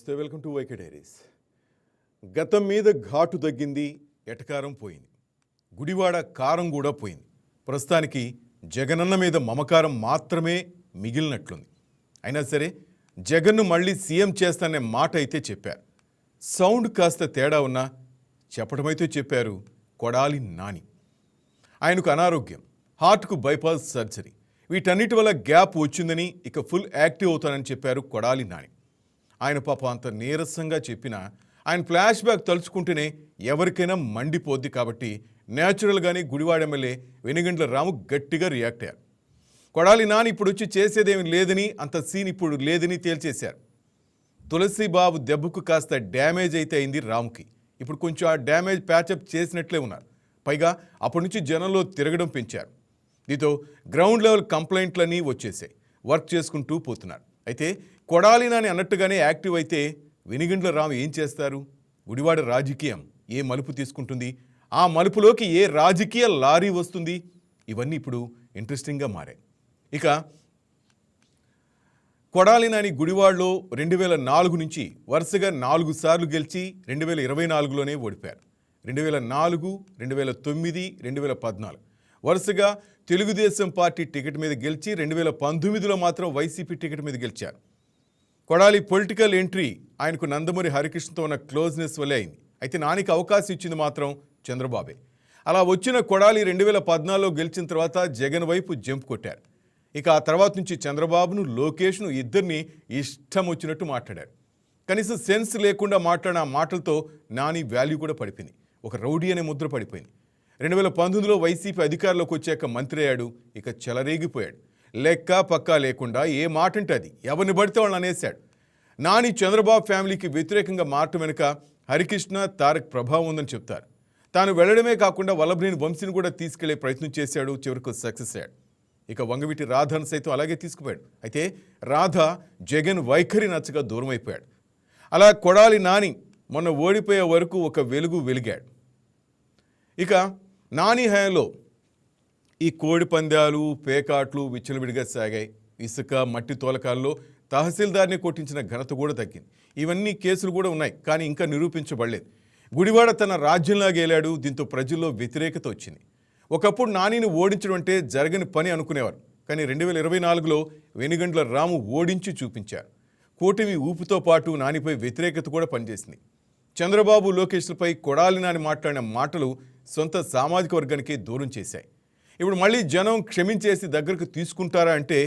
నమస్తే, welcome to YK diaries. గతం మీద ఘాటు తగ్గింది, ఎటకారం పోయింది, గుడివాడ కారం కూడా పోయింది. ప్రస్తుతానికి జగనన్న మీద మమకారం మాత్రమే మిగిలినట్లుంది. అయినా సరే జగన్ను మళ్ళీ సీఎం చేస్తాననే మాట అయితే చెప్పారు. సౌండ్ కాస్త తేడా ఉన్నా చెప్పడమైతే చెప్పారు కొడాలి నాని. ఆయనకు అనారోగ్యం, హార్ట్కు బైపాస్ సర్జరీ, వీటన్నిటి వల్ల గ్యాప్ వచ్చిందని ఇక ఫుల్ యాక్టివ్ అవుతానని చెప్పారు కొడాలి నాని. ఆయన పాపం అంత నీరసంగా చెప్పినా ఆయన ఫ్లాష్ బ్యాక్ తలుచుకుంటేనే ఎవరికైనా మండిపోద్ది. కాబట్టి న్యాచురల్గానే గుడివాడ ఎమ్మెల్యే వెనిగండ్ల రాము గట్టిగా రియాక్ట్ అయ్యారు. కొడాలి నాని ఇప్పుడు వచ్చి చేసేదేమి లేదని, అంత సీన్ ఇప్పుడు లేదని తేల్చేశారు. తులసిబాబు దెబ్బకు కాస్త డ్యామేజ్ అయితే అయింది రాముకి. ఇప్పుడు కొంచెం ఆ డ్యామేజ్ ప్యాచప్ చేసినట్లే ఉన్నారు. పైగా అప్పటి నుంచి జనంలో తిరగడం పెంచారు. దీంతో గ్రౌండ్ లెవెల్ కంప్లైంట్లన్నీ వచ్చేసాయి. వర్క్ చేసుకుంటూ పోతున్నారు. అయితే కొడాలి నాని అన్నట్టుగానే యాక్టివ్ అయితే వెనిగండ్ల రాము ఏం చేస్తారు? గుడివాడ రాజకీయం ఏ మలుపు తీసుకుంటుంది? ఆ మలుపులోకి ఏ రాజకీయ లారీ వస్తుంది? ఇవన్నీ ఇప్పుడు ఇంట్రెస్టింగ్గా మారాయి. ఇక కొడాలి నాని గుడివాడలో 2004 నుంచి వరుసగా 4 సార్లు గెలిచి 2024లోనే ఓడిపోయారు. 2004, 2009, 2014 వరుసగా తెలుగుదేశం పార్టీ టికెట్ మీద గెలిచి 2019లో మాత్రం వైసీపీ టికెట్ మీద గెలిచారు. కొడాలి పొలిటికల్ ఎంట్రీ ఆయనకు నందమూరి హరికృష్ణతో ఉన్న క్లోజ్నెస్ వల్లే అయింది. అయితే నానికి అవకాశం ఇచ్చింది మాత్రం చంద్రబాబే. అలా వచ్చిన కొడాలి 2014లో గెలిచిన తర్వాత జగన్ వైపు జంప్ కొట్టారు. ఇక ఆ తర్వాత నుంచి చంద్రబాబును, లోకేష్ను ఇద్దరిని ఇష్టం వచ్చినట్టు మాట్లాడారు. కనీసం సెన్స్ లేకుండా మాట్లాడిన ఆ మాటలతో నాని వాల్యూ కూడా పడిపోయింది. ఒక రౌడీ అనే ముద్ర పడిపోయింది. 2019లో వైసీపీ అధికారంలోకి వచ్చాక మంత్రి అయ్యాడు. ఇక చెలరేగిపోయాడు. లెక్క పక్కా లేకుండా ఏ మాట అంటే అది ఎవరిని పడితే వాళ్ళని అనేశాడు. నాని చంద్రబాబు ఫ్యామిలీకి వ్యతిరేకంగా మారటం వెనుక హరికృష్ణ, తారక్ ప్రభావం ఉందని చెప్తారు. తాను వెళ్లడమే కాకుండా వల్లభనేని వంశీని కూడా తీసుకెళ్లే ప్రయత్నం చేశాడు. చివరకు సక్సెస్ అయ్యాడు. ఇక వంగవీటి రాధను సైతం అలాగే తీసుకుపోయాడు. అయితే రాధ జగన్ వైఖరి నచ్చగా దూరం అయిపోయాడు. అలా కొడాలి నాని మొన్న ఓడిపోయే వరకు ఒక వెలుగు వెలిగాడు. ఇక నాని హయాంలో ఈ కోడి పందాలు, పేకాట్లు విచ్చలవిడిగా సాగాయి. ఇసుక, మట్టి తోలకాల్లో తహసీల్దార్ని కొట్టించిన ఘనత కూడా తగ్గింది. ఇవన్నీ కేసులు కూడా ఉన్నాయి, కానీ ఇంకా నిరూపించబడలేదు. గుడివాడ తన రాజ్యంలా గేలాడు. దీంతో ప్రజల్లో వ్యతిరేకత వచ్చింది. ఒకప్పుడు నానిని ఓడించడం అంటే జరగని పని అనుకునేవారు. కానీ 2024లో వెనిగండ్ల రాము ఓడించి చూపించారు. కూటమి ఊపుతో పాటు నానిపై వ్యతిరేకత కూడా పనిచేసింది. చంద్రబాబు, లోకేష్లపై కొడాలి నాని మాట్లాడిన మాటలు సొంత సామాజిక వర్గానికి దూరం చేశాయి. ఇప్పుడు మళ్ళీ జనం క్షమించేసి దగ్గరకు తీసుకుంటారా అంటే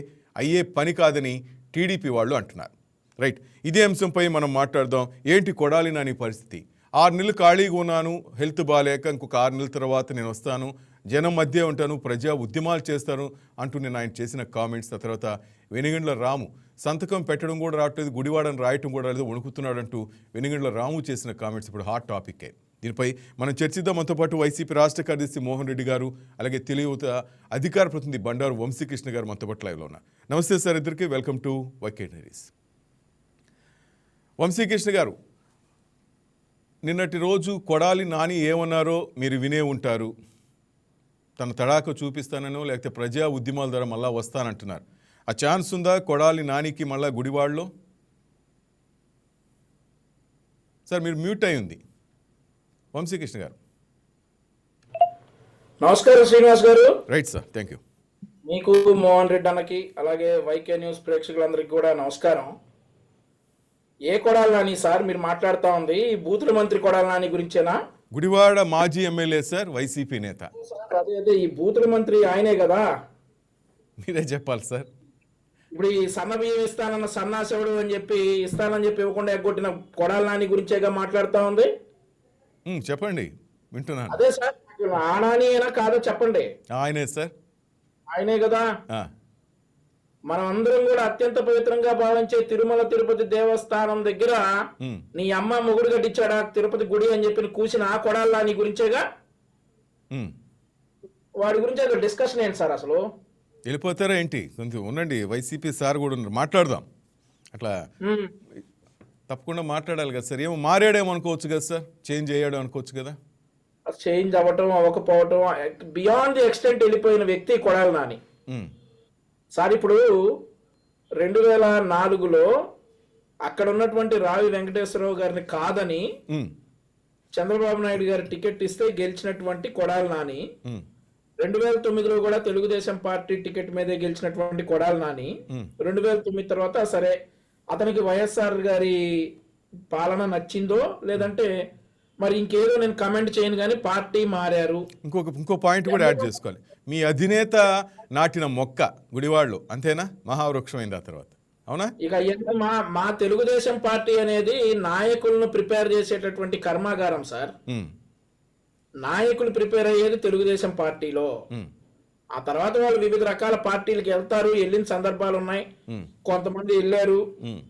అయ్యే పని కాదని టీడీపీ వాళ్ళు అంటున్నారు. రైట్, ఇదే అంశంపై మనం మాట్లాడదాం. ఏంటి కొడాలి నాని పరిస్థితి? 6 నెలలు ఖాళీగా ఉన్నాను, హెల్త్ బాగాలేక, ఇంకొక 6 నెలల తర్వాత నేను వస్తాను, జనం మధ్య ఉంటాను, ప్రజా ఉద్యమాలు చేస్తాను అంటూ నేను ఆయన చేసిన కామెంట్స్. ఆ తర్వాత వెనిగండ్ల రాము సంతకం పెట్టడం కూడా రావట్లేదు, గుడివాడని రాయటం కూడా లేదు, వణుకుతున్నాడు అంటూ వెనిగండ్ల రాము చేసిన కామెంట్స్ ఇప్పుడు హాట్ టాపిక్. దీనిపై మనం చర్చిద్దాం. మనతో పాటు వైసీపీ రాష్ట్ర కార్యదర్శి మోహన్ రెడ్డి గారు, అలాగే తెలియత అధికార ప్రతినిధి బండారు వంశీకృష్ణ గారు మనతో పాటు లైవ్లో ఉన్నారు. నమస్తే సార్, ఇద్దరికి welcome to YK diaries. Vamsikrishna గారు, నిన్నటి రోజు కొడాలి నాని ఏమన్నారో మీరు వినే ఉంటారు. తన తడాక చూపిస్తానో లేకపోతే ప్రజా ఉద్యమాల ద్వారా మళ్ళా వస్తానంటున్నారు. ఆ ఛాన్స్ ఉందా కొడాలి నానికి మళ్ళా గుడివాడలో? సార్ మీరు మ్యూట్ అయి ఉంది. వంశీకృష్ణ గారు నమస్కారం. శ్రీనివాస్ గారు. Right sir, thank you. మీకు, మోహన్ రెడ్డి అన్నకి, అలాగే వైకే న్యూస్ ప్రేక్షకులందరికీ కూడా నమస్కారం. ఏ కొడాలి నాని సార్ మీరు మాట్లాడుతూ ఉంది? బూతుల మంత్రి కొడాలి నాని గురించేనా? గుడివాడ మాజీ ఎమ్మెల్యే సార్, వైసీపీ నేత. అదే అదే, ఈ బూతుల మంత్రి ఆయనే కదా? మీరే చెప్పాలి సార్. ఇప్పుడు ఈ సన్న బియ్యం ఇస్తానన్న సన్నాసవుడు అని చెప్పి ఇస్తానని చెప్పి ఇవ్వకుండా ఎగ్గొట్టిన కొడాలి నాని గురించేగా మాట్లాడుతూ ఉంది. చెప్పండి, వింటున్నాను. అదే సార్, ఆ నాని అయినా కాదో చెప్పండి. ఆయనే సార్, ఆయనే కదా. మనం అందరం కూడా అత్యంత పవిత్రంగా భావించే తిరుమల తిరుపతి దేవస్థానం దగ్గర నీ అమ్మ మొగుడు కట్టించాడా తిరుపతి గుడి అని చెప్పి కూసిన ఆ కొడాలి నాని గురించేగా. వాడి గురించి అసలు డిస్కషన్ ఏంటి సార్? అసలు వెళ్ళిపోతారా ఏంటి? కొంచెం ఉండండి, వైసీపీ సార్ కూడా ఉన్నారు, మాట్లాడదాం. అట్లా తప్పకుండా మాట్లాడాలి కదా సార్. ఏమో మారాడేమో అనుకోవచ్చు కదా సార్, చేంజ్ అయ్యాడు అనుకోవచ్చు కదా. చేంజ్ అవ్వటం అవ్వకపోవటం బియాండ్ ది ఎక్స్టెంట్ వెళ్ళిపోయిన వ్యక్తి కొడాలి నాని సార్. ఇప్పుడు 2004లో అక్కడ ఉన్నటువంటి రావి వెంకటేశ్వరరావు గారిని కాదని ఉమ్, చంద్రబాబు నాయుడు గారు టికెట్ ఇస్తే గెలిచినటువంటి కొడాలి నాని, ఉమ్, 2009లో కూడా తెలుగుదేశం పార్టీ టికెట్ మీదే గెలిచినటువంటి కొడాలి నాని, 2009 తర్వాత సరే అతనికి వైఎస్ఆర్ గారి పాలన నచ్చిందో లేదంటే మరి ఇంకేదో నేను కమెంట్ చేయను కానీ పార్టీ మారారు. ఇంకో పాయింట్ కూడా యాడ్ చేసుకోవాలి. మీ అధినేత నాటిన మొక్క గుడివాడలో, అంతేనా? మహావృక్షమైంది ఆ తర్వాత, అవునా? ఇక మా తెలుగుదేశం పార్టీ అనేది నాయకులను ప్రిపేర్ చేసేటటువంటి కర్మాగారం సార్. ఉమ్, నాయకులు ప్రిపేర్ అయ్యేది తెలుగుదేశం పార్టీలో. ఉమ్, ఆ తర్వాత వాళ్ళు వివిధ రకాల పార్టీలకు వెళ్తారు, వెళ్ళిన సందర్భాలు ఉన్నాయి. ఉమ్, కొంతమంది వెళ్ళారు. ఉమ్,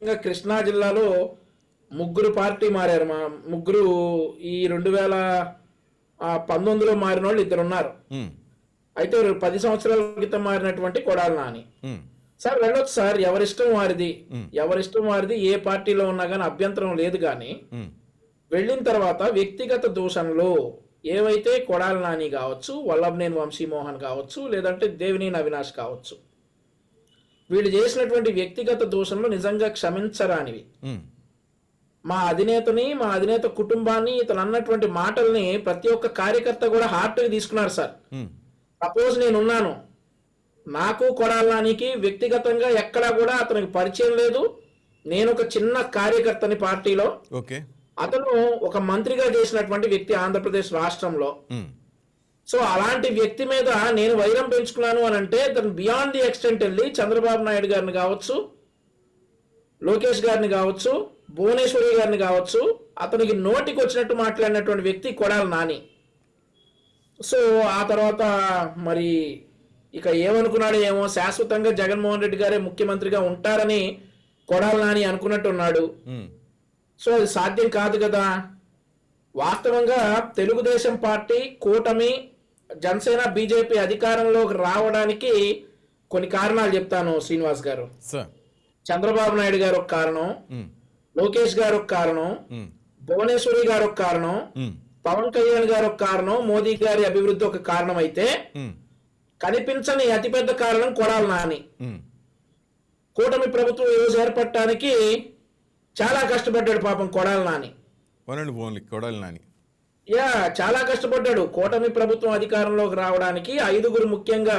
ఇంకా కృష్ణా జిల్లాలో 3 పార్టీ మారారు. మా ముగ్గురు ఈ 2019లో మారిన వాళ్ళు 2 ఉన్నారు. ఉమ్, అయితే 10 సంవత్సరాల క్రితం మారినటువంటి కొడాలి నాని. ఉమ్, సార్ వెళ్ళొచ్చు సార్, ఎవరిష్టం వారిది. ఏ పార్టీలో ఉన్నా కానీ అభ్యంతరం లేదు. కానీ ఉమ్, వెళ్ళిన తర్వాత వ్యక్తిగత దూషణలు ఏవైతే కొడాలి నాని కావచ్చు, వల్లభనేని వంశీమోహన్ కావచ్చు, లేదంటే దేవినేని అవినాష్ కావచ్చు, వీళ్ళు చేసినటువంటి వ్యక్తిగత దూషణలు నిజంగా క్షమించరానివి. ఉమ్, మా అధినేత కుటుంబాన్ని ఇతను అన్నటువంటి మాటల్ని ప్రతి ఒక్క కార్యకర్త కూడా హార్ట్కి తీసుకున్నారు సార్. ఉమ్, సపోజ్ నేనున్నాను, నాకు కొడాలి నానికి వ్యక్తిగతంగా ఎక్కడా కూడా అతనికి పరిచయం లేదు. నేను ఒక చిన్న కార్యకర్తని పార్టీలో. ఓకే. అతను ఒక మంత్రిగా చేసినటువంటి వ్యక్తి ఆంధ్రప్రదేశ్ రాష్ట్రంలో. ఉమ్, సో అలాంటి వ్యక్తి మీద నేను వైరం పెంచుకున్నాను అని అంటే దాని బియాండ్ ది ఎక్స్టెంట్ వెళ్ళి చంద్రబాబు నాయుడు గారిని కావచ్చు, లోకేష్ గారిని కావచ్చు, భువనేశ్వరి గారిని కావచ్చు, అతనికి నోటికి వచ్చినట్టు మాట్లాడినటువంటి వ్యక్తి కొడాలి నాని. సో ఆ తర్వాత మరి ఇక ఏమనుకున్నాడో ఏమో, శాశ్వతంగా జగన్మోహన్ రెడ్డి గారే ముఖ్యమంత్రిగా ఉంటారని కొడాలి నాని అనుకున్నట్టున్నాడు. ఉమ్, సో అది సాధ్యం కాదు కదా. వాస్తవంగా తెలుగుదేశం పార్టీ, కూటమి, జనసేన, బీజేపీ అధికారంలోకి రావడానికి కొన్ని కారణాలు చెప్తాను శ్రీనివాస్ గారు. సార్. చంద్రబాబు నాయుడు గారు ఒక కారణం, ఉమ్, లోకేష్ గారు ఒక కారణం, ఉమ్, భువనేశ్వరి గారు ఒక కారణం, ఉమ్, పవన్ కళ్యాణ్ గారు ఒక కారణం, మోదీ గారి అభివృద్ధి ఒక కారణం అయితే ఉమ్, కనిపించని అతిపెద్ద కారణం కొడాలి నాని. ఉమ్, కూటమి ప్రభుత్వం ఈ రోజు ఏర్పడటానికి చాలా కష్టపడ్డాడు పాపం కొడాలి నాని. ఓన్లీ కొడాలి నాని. చాలా కష్టపడ్డాడు. కూటమి ప్రభుత్వం అధికారంలోకి రావడానికి 5 ముఖ్యంగా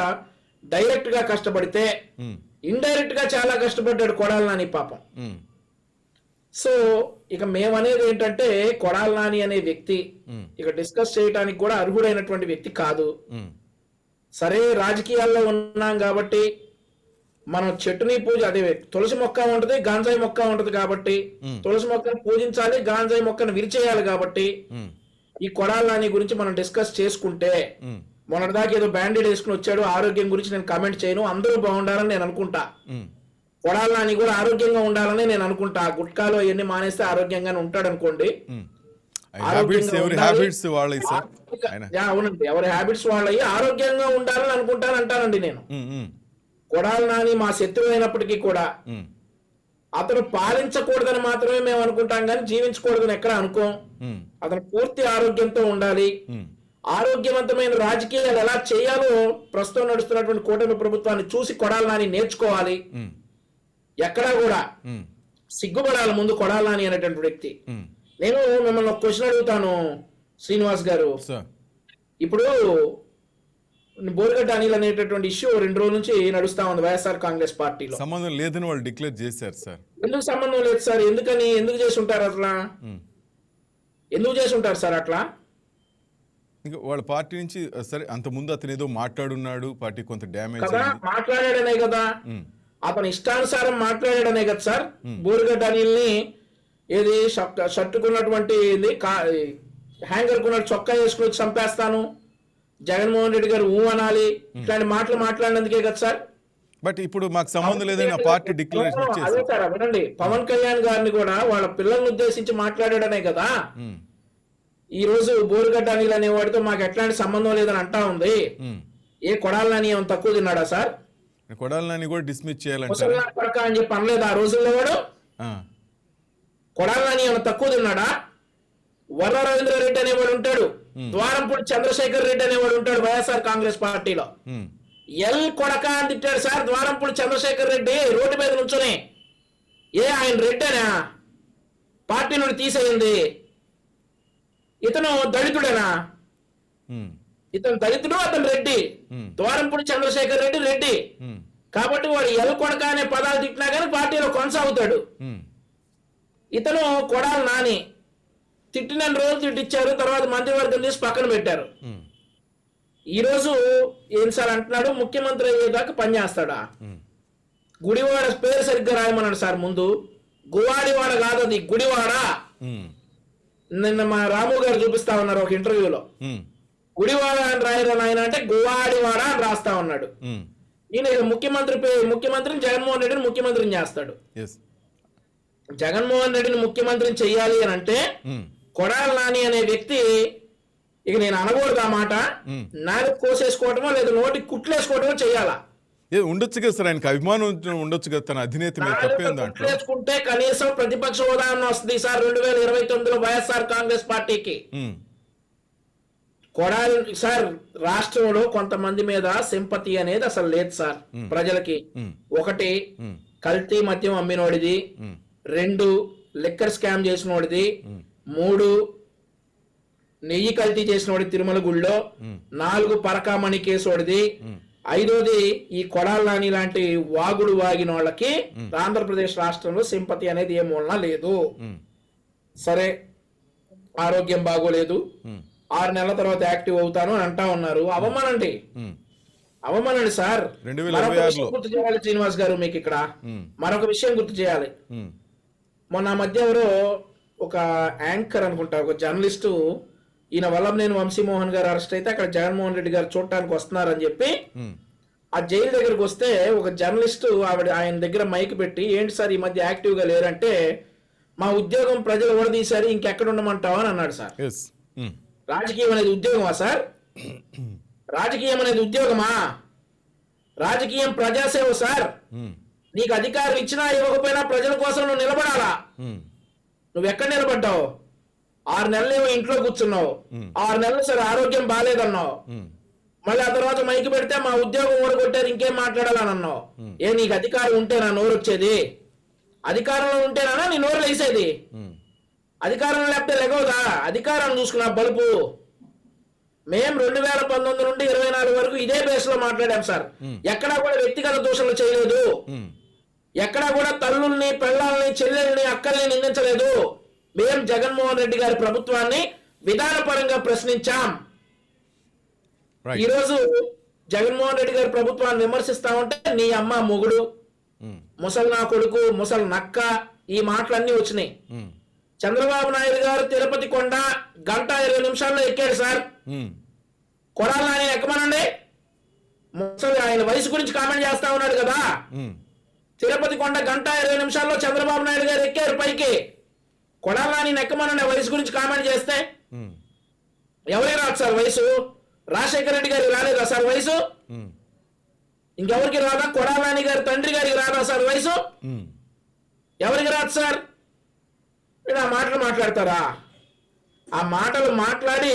డైరెక్ట్ గా కష్టపడితే ఉమ్, ఇండైరెక్ట్ గా చాలా కష్టపడ్డాడు కొడాలి నాని పాపం. ఉమ్, సో ఇక మేమనేది ఏంటంటే కొడాలి నాని అనే వ్యక్తి ఉమ్, ఇక డిస్కస్ చేయడానికి కూడా అర్హుడైనటువంటి వ్యక్తి కాదు. ఉమ్, సరే రాజకీయాల్లో ఉన్నాం కాబట్టి మనం చెట్టుని అదే తులసి మొక్క ఉంటది, గాంజాయి మొక్క ఉంటది కాబట్టి తులసి మొక్కను పూజించాలి, గాంజాయి మొక్కను విరిచేయాలి. కాబట్టి ఉమ్, ఈ కొడాలి నాని గురించి మనం డిస్కస్ చేసుకుంటే, ఉమ్, మొన్నటిదాకా ఏదో బ్యాండేడ్ వేసుకుని వచ్చాడు, ఆరోగ్యం గురించి నేను కామెంట్ చేయను, అందరూ బాగుండాలని నేను అనుకుంటా. ఉమ్, కొడాలి నాని కూడా ఆరోగ్యంగా ఉండాలని నేను అనుకుంటా. గుట్కాలో ఎన్ని మానేస్తే ఆరోగ్యంగానే ఉంటాడు అనుకోండి. ఉమ్. హ్యాబిట్స్ వాళ్ళవి సార్. అవునండి, ఎవరి హ్యాబిట్స్ వాళ్ళవి. ఆరోగ్యంగా ఉండాలని అంటానండి నేను. ఉమ్, ఉమ్, కొడాలి నాని మా శత్రువు అయినప్పటికీ కూడా ఉమ్, అతను పాలించకూడదని మాత్రమే మేము అనుకుంటాం కానీ జీవించకూడదని ఎక్కడ అనుకోం. ఉమ్, అతను పూర్తి ఆరోగ్యంతో ఉండాలి. ఉమ్, ఆరోగ్యవంతమైన రాజకీయాలు ఎలా చేయాలో ప్రస్తుతం నడుస్తున్నటువంటి కూటమి ప్రభుత్వాన్ని చూసి కొడాలి నాని నేర్చుకోవాలి. ఉమ్, ఎక్కడా కూడా ఉమ్, సిగ్గుపడాలి ముందు కొడాలి నాని అనేటువంటి వ్యక్తి. ఉమ్, నేను మిమ్మల్ని ఒక క్వశ్చన్ అడుగుతాను శ్రీనివాస్ గారు. సార్. ఇప్పుడు బోరిగడ్డ అనిల్ అనేటటువంటి ఇష్యూ 2 రోజుల నుంచి నడుస్తా ఉంది వైఎస్ఆర్ కాంగ్రెస్ పార్టీలో. సంబంధం లేదని వాళ్ళు డిక్లేర్ చేశారు సార్. ఎందుకు సంబంధం లేదు సార్? ఎందుకు చేసి ఉంటారు అట్లా? ఎందుకు చేసి ఉంటారు సార్ అట్లా? ఇంకా వాళ్ళ పార్టీ నుంచి సరే అంత ముందు అతను ఏదో మాట్లాడున్నాడు, పార్టీ కొంత డ్యామేజ్ కదా, మాట్లాడాడనే కదా, అతని ఇష్టానుసారం మాట్లాడాడనే కదా సార్. బోరిగడ్డ అనిల్ని ఏది షర్టుకున్నటువంటి హ్యాంగర్ కున్న చొక్కా వేసుకుని చంపేస్తాను, జగన్మోహన్ రెడ్డి గారు అనాలి, ఇట్లాంటి మాటలు మాట్లాడినందుకే కదా సార్. బట్ ఇప్పుడు మాకు సంబంధం లేదని పార్టీ డిక్లరేషన్ అదే సార్. వినండి, పవన్ కళ్యాణ్ గారిని కూడా వాళ్ళ పిల్లల్ని ఉద్దేశించి మాట్లాడాడనే కదా ఈ రోజు బోరిగడ్డ అనిల్ అనేవాడితో మాకు ఎట్లాంటి సంబంధం లేదని అంటా ఉంది. ఏ కొడాలి నాని ఏమైనా తక్కువ తిన్నాడా సార్? కొడాలి నాని కూడా డిస్మిస్ చేయాలంటే అని చెప్పి అనలేదు ఆ రోజుల్లో. వాడు కొడాలి నాని ఏమైనా తక్కువ తిన్నాడా? వర్ర రవీంద్రారెడ్డి అనేవాడు ఉంటాడు, ద్వారంపూడి చంద్రశేఖర్ రెడ్డి అనేవాడు ఉంటాడు వైఎస్ఆర్ కాంగ్రెస్ పార్టీలో. కొడక అని తిట్టాడు సార్ ద్వారంపూడి చంద్రశేఖర్ రెడ్డి రోడ్డు మీద నుంచుని. ఆయన రెడ్డేనా పార్టీ నుండి తీసేయింది? ఇతను దళితుడేనా? ఇతను దళితుడు, అతను రెడ్డి. ద్వారంపూడి చంద్రశేఖర్ రెడ్డి రెడ్డి. కాబట్టి వాడు ఎల్ కొడక అనే పదాలు తిట్టినా కానీ పార్టీలో కొనసాగుతాడు. ఇతను కొడాలి నాని తిట్టిన రోజులు తిట్టించారు, తర్వాత మంత్రివర్గం తీసి పక్కన పెట్టారు. ఈరోజు ఏం సార్ అంటున్నాడు, ముఖ్యమంత్రి అయ్యేదాకా పనిచేస్తాడా? గుడివాడ పేరు సరిగ్గా రాయమన్నాడు సార్ ముందు. గువాడివాడ కాదు అది, గుడివాడ. నిన్న మా రాము గారు చూపిస్తా ఉన్నారు ఒక ఇంటర్వ్యూలో. గుడివాడ అని రాయరా నాయన అంటే గువాడివాడ అని రాస్తా ఉన్నాడు. ఈయన ముఖ్యమంత్రిని జగన్మోహన్ రెడ్డిని ముఖ్యమంత్రిని చేస్తాడు. జగన్మోహన్ రెడ్డిని ముఖ్యమంత్రిని చెయ్యాలి అని అంటే కొడాలి నాని అనే వ్యక్తి, ఇక నేను అనకూడదు ఆ మాట, నాలుగు కోసేసుకోవటమో లేదా నోటి కుట్లేసుకోవటమో చెయ్యాలా? ఉండొచ్చు కదా సార్, ఆయనకు అభిమానం ఉండొచ్చు కదా తన అధినేత మీద, తప్పేం దాంట్లో. కుట్లేసుకుంటే కనీసం ప్రతిపక్ష హోదా వస్తుంది సార్ 2029లో వైఎస్ఆర్ కాంగ్రెస్ పార్టీకి. కొడాలి సార్, రాష్ట్రంలో కొంతమంది మీద సింపతి అనేది అసలు లేదు సార్ ప్రజలకి. ఒకటి, కల్తీ మద్యం అమ్మినోడిది. 2, లిక్కర్ స్కామ్ చేసినోడిది. 3, నెయ్యి కల్తీ చేసినోడి తిరుమల గుళ్ళో. 4, పరకామణి కేసోడిది. 5వది ఈ కొడాలి నాని లాంటి వాగుడు వాగిన వాళ్ళకి ఆంధ్రప్రదేశ్ రాష్ట్రంలో సింపతి అనేది ఏ మూలన లేదు. సరే, ఆరోగ్యం బాగోలేదు, 6 నెలల తర్వాత యాక్టివ్ అవుతాను అని అంటా ఉన్నారు. అవమానండి సార్. మరొక విషయం గుర్తు చేయాలి శ్రీనివాస్ గారు, మీకు ఇక్కడ మరొక విషయం గుర్తు చేయాలి. మొన్న మధ్య ఎవరో ఒక యాంకర్ అనుకుంటా, ఒక జర్నలిస్టు, ఈయన వల్లభనేని వంశీమోహన్ గారు అరెస్ట్ అయితే అక్కడ జగన్మోహన్ రెడ్డి గారు చూడటానికి వస్తున్నారని చెప్పి ఆ జైలు దగ్గరకు వస్తే ఒక జర్నలిస్టు ఆయన దగ్గర మైక్ పెట్టి, ఏంటి సార్ ఈ మధ్య యాక్టివ్ గా లేరంటే, మా ఉద్యోగం ప్రజలు ఓడదీశారు, ఇంకెక్కడ ఉండమంటావు అని అన్నాడు సార్. రాజకీయం అనేది ఉద్యోగమా సార్? రాజకీయం అనేది ఉద్యోగమా? రాజకీయం ప్రజాసేవ సార్. నీకు అధికారం ఇచ్చినా ఇవ్వకపోయినా ప్రజల కోసం నువ్వు నిలబడాలా. నువ్వు ఎక్కడ నిలబడ్డావు? 6 నెలలేమో ఇంట్లో కూర్చున్నావు, 6 నెలలు సరే ఆరోగ్యం బాగాలేదన్నావు, మళ్ళీ ఆ తర్వాత మైకి పెడితే మా ఉద్యోగం ఓడగొట్టారు ఇంకేం మాట్లాడాలని అన్నావు. నీకు అధికారం ఉంటేనా నోరు వచ్చేది? అధికారంలో ఉంటేనా నీ నోరు లేసేది? అధికారం లేకపోతే లెగవదా? అధికారాన్ని చూసుకున్నా బలుపు. మేము 2019 నుండి 24 వరకు ఇదే బేస్ లో మాట్లాడాం సార్. ఎక్కడా కూడా వ్యక్తిగత దోషాలు చేయలేదు, ఎక్కడా కూడా తల్లుల్ని, పిల్లల్ని, చెల్లెల్ని, అక్కల్ని నిందించలేదు. మేం జగన్మోహన్ రెడ్డి గారి ప్రభుత్వాన్ని విధానపరంగా ప్రశ్నించాం. ఈరోజు జగన్మోహన్ రెడ్డి గారి ప్రభుత్వాన్ని విమర్శిస్తా ఉంటే నీ అమ్మ మొగుడు, ముసలి నా కొడుకు, ముసలి నక్క, ఈ మాటలన్నీ వచ్చినాయి. చంద్రబాబు నాయుడు గారు తిరుపతి కొండ 1:20 ఎక్కాడు సార్. కొడాలి నాని ఎక్కమనండి. ముసలి ఆయన వయసు గురించి కామెంట్ చేస్తా ఉన్నాడు కదా. తిరుపతి కొండ 1:20 చంద్రబాబు నాయుడు గారు ఎక్కారు పైకి. కొడాలి నాని ఎక్కమనండి వయసు గురించి కామెంట్ చేస్తే. ఎవరికి రాదు సార్ వయసు? రాజశేఖర రెడ్డి గారికి రాలేదా సార్ వయసు? ఇంకెవరికి రాదా? కొడాలి నాని గారి తండ్రి గారికి రాదా సార్ వయసు? ఎవరికి రాదు సార్? ఆ మాటలు మాట్లాడతారా? ఆ మాటలు మాట్లాడి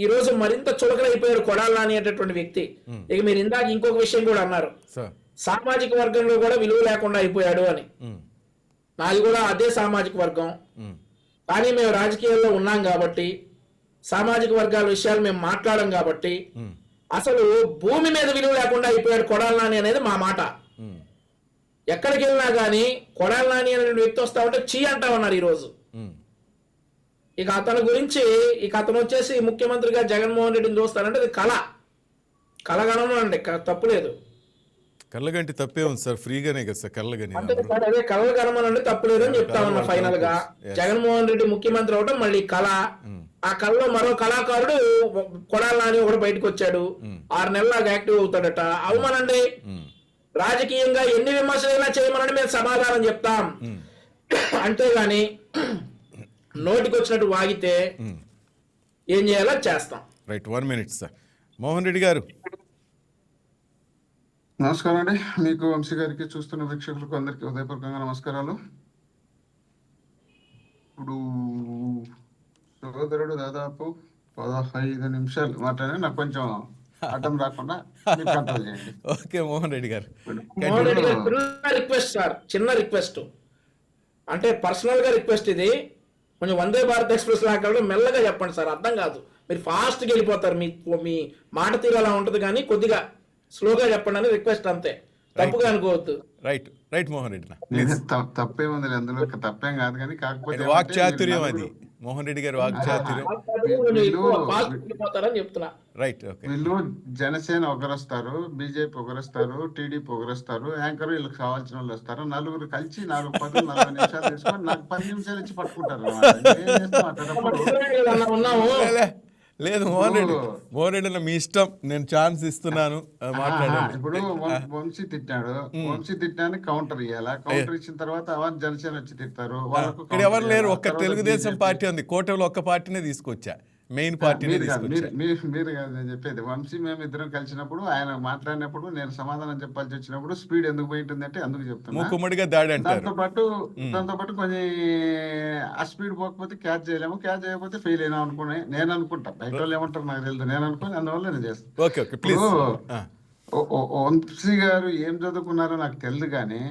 ఈరోజు మరింత చులకనైపోయారు కొడాలి నాని అనేటటువంటి వ్యక్తి. ఇక మీరు ఇందాక ఇంకొక విషయం కూడా అన్నారు, సామాజిక వర్గంలో కూడా విలువ లేకుండా అయిపోయాడు అని. నాది కూడా అదే సామాజిక వర్గం, కానీ మేము రాజకీయాల్లో ఉన్నాం కాబట్టి, సామాజిక వర్గాల విషయాలు మేము మాట్లాడడం కాబట్టి అసలు భూమి మీద విలువ లేకుండా అయిపోయాడు కొడాలి నాని అనేది మా మాట. ఎక్కడికి వెళ్ళినా కానీ కొడాలి నాని అనే వ్యక్తి వస్తా ఉంటే చీ అంటా ఉన్నారు ఈరోజు. ఇక అతని గురించి, ఇక అతను వచ్చేసి ముఖ్యమంత్రిగా జగన్మోహన్ రెడ్డిని చూస్తానంటే అది కలగడం అండి, తప్పులేదు. కళ్ళగంటి తప్పే ఉంది సార్, ఫ్రీగానే కదా సార్ కళ్ళగని. అదే కలగనమనండి తప్పులేదు అని చెప్తా ఉన్నా. ఫైనల్ గా జగన్మోహన్ రెడ్డి ముఖ్యమంత్రి అవడం మళ్ళీ కళ. ఆ కళలో మరో కళాకారుడు కొడాలి నాని ఒకడు బయటకు వచ్చాడు, 6 నెలలాగా యాక్టివ్ అవుతాడట. అవమానండి. రాజకీయంగా ఎన్ని విమర్శలైనా చేయమనండి, మేము సమాధానం చెప్తాం. అంతేగాని నోటికి వచ్చినట్టు వాగితే ఏం చేయాలో చేస్తాం. Right, 1 minute sir. Mohan Reddy గారు నమస్కారం అండి. మీకు, వంశీ గారికి, చూస్తున్న వీక్షకులకు అందరికీ హృదయపూర్వకంగా నమస్కారాలు. ఇప్పుడు సోదరుడు దాదాపు 15 నిమిషాలు మాట్లాడే నాకు కొంచెం అడ్డం రాకుండా కంట్రోల్ చేయండి. ఓకే మోహన్ రెడ్డి గారు. రిక్వెస్ట్ సార్, చిన్న రిక్వెస్ట్. అంటే పర్సనల్ గా రిక్వెస్ట్ ఇది, కొంచెం వందే భారత్ ఎక్స్ప్రెస్ లాగా మెల్లగా చెప్పండి సార్, అర్థం కాదు. మీరు ఫాస్ట్గా వెళ్ళిపోతారు, మీ మాట తీరు అలా ఉంటుంది, కానీ కొద్దిగా స్లోగా చెప్పండి అని రిక్వెస్ట్, అంతే. తప్పుగా అనుకోవద్దు. రైట్ రైట్ మోహన్ రెడ్డి తప్పేముంది అందులో, తప్పేం కాదు. కానీ కాకపోతే వాక్చాతుర్యం అది, మోహన్ రెడ్డి గారి వాక్చాతుర్యం. ఫాస్ట్ వెళ్ళిపోతారని చెప్తున్నా. Right, okay. వీళ్ళు జనసేన ఒకరొస్తారు, బీజేపీ ఒకరొస్తారు, టీడీపీ ఒకరొస్తారు, యాంకర్ వీళ్ళకి కావాల్సిన వాళ్ళు వస్తారు. నలుగురు కలిసి 40 నిమిషాలు తీసుకొని నాకు 10 నిమిషాలు ఇచ్చి పట్టుకుంటారు అన్నమాట. ఏం చేస్తాం అట్టేటప్పుడు? ఉన్నాము. లేదు మోహన్ రెడ్డి అన్న మీ ఇష్టం, నేను ఛాన్స్ ఇస్తున్నాను, మాట్లాడండి. ఇప్పుడు వంశీ తిట్టాడు, వంశీ తిట్టాన్ని కౌంటర్ ఇవ్వాలా, కౌంటర్ ఇచ్చిన తర్వాత అవన్నీ జనసేన వచ్చి తిట్టారు, వాళ్ళకు ఇక్కడ ఎవరు లేరు, ఒక్క తెలుగుదేశం పార్టీ ఉంది, కోటలో ఒక్క పార్టీనే తీసుకొచ్చా, మెయిన్ పార్టీనే తీసుకొచ్చా. మీరు కాదు నేను చెప్పేది. వంశీ మేము ఇద్దరం కలిసినప్పుడు ఆయన మాట్లాడినప్పుడు నేను సమాధానం చెప్పాల్సి వచ్చినప్పుడు స్పీడ్ ఎందుకు పోయింటుంది అంటే అందుకు చెప్తున్నా. మూకుమ్మడిగా దాడి అంటారు. దాంతో పాటు కొంచెం ఆ స్పీడ్ పోకపోతే క్యాచ్ చేయలేము, క్యాచ్ చేయకపోతే ఫెయిల్ అయినా అనుకునే నేను అనుకుంటా. బయట వాళ్ళు ఏమంటారు నాకు తెలియదు, నేను అనుకుని అందువల్ల నేను చేస్తాను. Okay okay please. వంశీ గారు ఏం చదువుకున్నారో నాకు తెలియదు, కానీ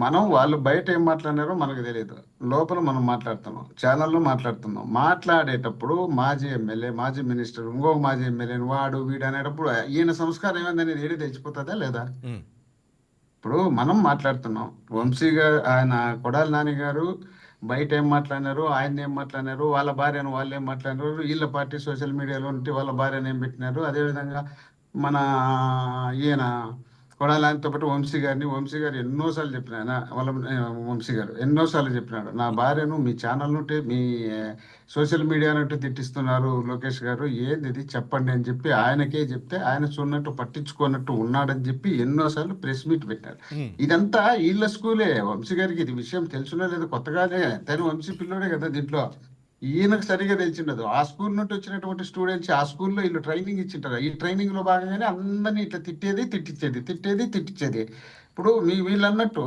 మనం వాళ్ళు బయట ఏం మాట్లాడినారో మనకు తెలియదు, లోపల మనం మాట్లాడుతున్నాం, ఛానల్లో మాట్లాడుతున్నాం. మాట్లాడేటప్పుడు మాజీ ఎమ్మెల్యే, మాజీ మినిస్టర్, ఇంకొక మాజీ ఎమ్మెల్యే, వాడు వీడు అనేటప్పుడు ఈయన సంస్కారం ఏమైందనేది ఏడి తెలిసిపోతుందా లేదా? ఇప్పుడు మనం మాట్లాడుతున్నాం, వంశీ గారు, ఆయన కొడాలి నాని గారు బయట ఏం మాట్లాడినారు, ఆయన ఏం మాట్లాడినారు, వాళ్ళ భార్యను వాళ్ళు ఏం మాట్లాడినారు, వీళ్ళ పార్టీ సోషల్ మీడియాలో ఉంటే వాళ్ళ భార్యను ఏం పెట్టినారు. అదేవిధంగా మన ఈయన కొడాలితో పాటు వంశీ గారు ఎన్నోసార్లు చెప్పిన ఆయన వాళ్ళ వంశీ గారు ఎన్నోసార్లు చెప్పినాడు, నా భార్యను మీ ఛానల్ నుండి మీ సోషల్ మీడియా నుండి తిట్టిస్తున్నారు లోకేష్ గారు, ఏంది ఇది చెప్పండి అని చెప్పి ఆయనకే చెప్తే ఆయన చూడనట్టు పట్టించుకున్నట్టు ఉన్నాడని చెప్పి ఎన్నోసార్లు ప్రెస్ మీట్ పెట్టారు. ఇదంతా వీళ్ళ స్కూలే. వంశీ గారికి ఇది విషయం తెలుసునో లేదు, కొత్తగానే తను వంశీ పిల్లోడే కదా దీంట్లో, ఈయనకు సరిగా తెలిసిండదు. ఆ స్కూల్ నుండి వచ్చినటువంటి స్టూడెంట్స్ ఆ స్కూల్లో వీళ్ళు ట్రైనింగ్ ఇచ్చింటారు. ఈ ట్రైనింగ్ లో భాగంగానే అందరినీ ఇట్లా తిట్టించేది. ఇప్పుడు వీళ్ళన్నట్టు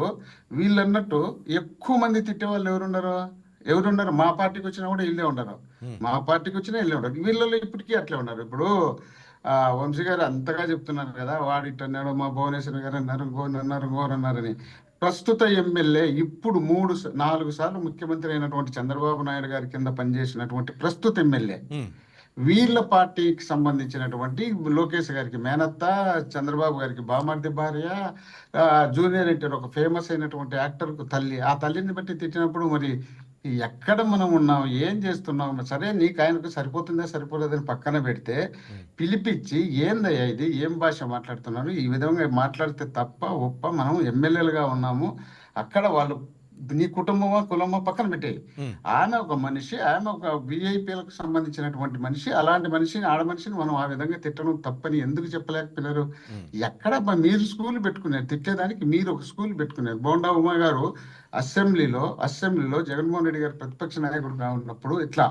ఎక్కువ మంది తిట్టే వాళ్ళు ఎవరున్నారు? మా పార్టీకి వచ్చినా కూడా వీళ్ళే ఉండరు, వీళ్ళలో ఇప్పటికీ అట్లే ఉన్నారు. ఇప్పుడు వంశీ గారు అంతగా చెప్తున్నారు కదా, వాడిట్ అన్నాడు, మా భువనేశ్వర్ గారు అన్నారు, గోరన్నారని. ప్రస్తుత ఎమ్మెల్యే ఇప్పుడు 4 సార్లు ముఖ్యమంత్రి అయినటువంటి చంద్రబాబు నాయుడు గారి కింద పనిచేసినటువంటి ప్రస్తుత ఎమ్మెల్యే, వీళ్ళ పార్టీకి సంబంధించినటువంటి లోకేష్ గారికి మేనత్త, చంద్రబాబు గారికి బామర్ది భార్య, జూనియర్ ఎన్టీఆర్ ఒక ఫేమస్ అయినటువంటి యాక్టర్ కు తల్లి. ఆ తల్లిని బట్టి తిట్టినప్పుడు మరి ఎక్కడ మనం ఉన్నాం, ఏం చేస్తున్నాం? సరే నీకు ఆయనకు సరిపోతుందా సరిపోలేదని పక్కన పెడితే పిలిపించి ఏందయ్యా ఇది, ఏం భాష మాట్లాడుతున్నారు, ఈ విధంగా మాట్లాడితే తప్ప ఒప్ప, మనం ఎమ్మెల్యేలుగా ఉన్నాము, అక్కడ వాళ్ళు నీ కుటుంబమో కులమో పక్కన పెట్టేయి. ఆమె ఒక మనిషి, ఆమె ఒక విఐపీలకు సంబంధించినటువంటి మనిషి, అలాంటి మనిషిని ఆడ మనిషిని మనం ఆ విధంగా తిట్టడం తప్పని ఎందుకు చెప్పలేకపోయినారు? ఎక్కడ మీరు స్కూల్ పెట్టుకున్నారు, తిట్టేదానికి మీరు ఒక స్కూల్ పెట్టుకున్నారు. బోండా ఉమా గారు అసెంబ్లీలో జగన్మోహన్ రెడ్డి గారు ప్రతిపక్ష నాయకుడుగా ఉన్నప్పుడు ఇట్లా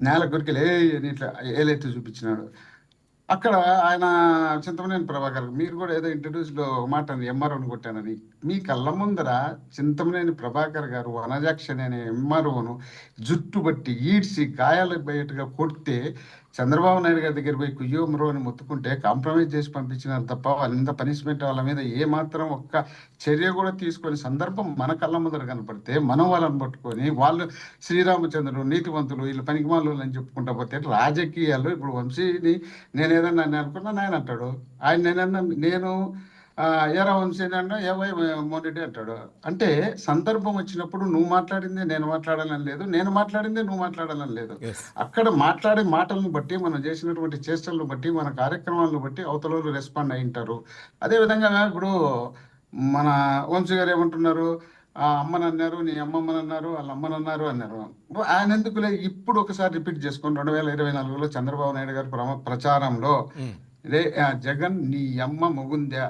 నేల కొరికలు ఇట్లా ఏలైతే చూపించినాడు. అక్కడ ఆయన చింతమనేని ప్రభాకర్, మీరు కూడా ఏదో ఇంట్రడ్యూస్ లో మాట ఎంఆర్ఓని కొట్టానని, మీ కళ్ళ ముందర చింతమనేని ప్రభాకర్ గారు వనజాక్షని అనే ఎంఆర్ఓను జుట్టు బట్టి ఈడ్చి గాయాలు బయటగా కొడితే చంద్రబాబు నాయుడు గారి దగ్గర పోయి కుయ్యో మరో అని మొత్తుకుంటే కాంప్రమైజ్ చేసి పంపించినారు తప్ప వాళ్ళ పనిష్మెంట్ వాళ్ళ మీద ఏ మాత్రం ఒక్క చర్య కూడా తీసుకొని సందర్భం మన కళ్ళ ముందర కనపడితే మనం వాళ్ళని పట్టుకొని వాళ్ళు శ్రీరామచంద్రుడు నీతివంతులు వీళ్ళు పనికిమాలు అని చెప్పుకుంటా పోతే రాజకీయాలు. ఇప్పుడు వంశీని నేను ఏదన్నా అనుకున్నా ఆయన అంటాడు, ఆయన నేను ఎరా వంశీ అన్నా ఏవై మోరెడ్డి అంటాడు. అంటే సందర్భం వచ్చినప్పుడు నువ్వు మాట్లాడింది నేను మాట్లాడాలని లేదు, నేను మాట్లాడింది నువ్వు మాట్లాడాలని లేదు. అక్కడ మాట్లాడే మాటలను బట్టి, మనం చేసినటువంటి చేష్టలను బట్టి, మన కార్యక్రమాలను బట్టి అవతల రెస్పాండ్ అయింటారు. అదేవిధంగా ఇప్పుడు మన వంశీ గారు ఏమంటున్నారు, ఆ అమ్మని అన్నారు, నీ అమ్మమ్మని అన్నారు, వాళ్ళ అమ్మని అన్నారు. ఆయన ఎందుకు ఇప్పుడు ఒకసారి రిపీట్ చేసుకొని 2024లో చంద్రబాబు నాయుడు గారి ప్రచారంలో జగన్ నీ అమ్మ మొగుందా,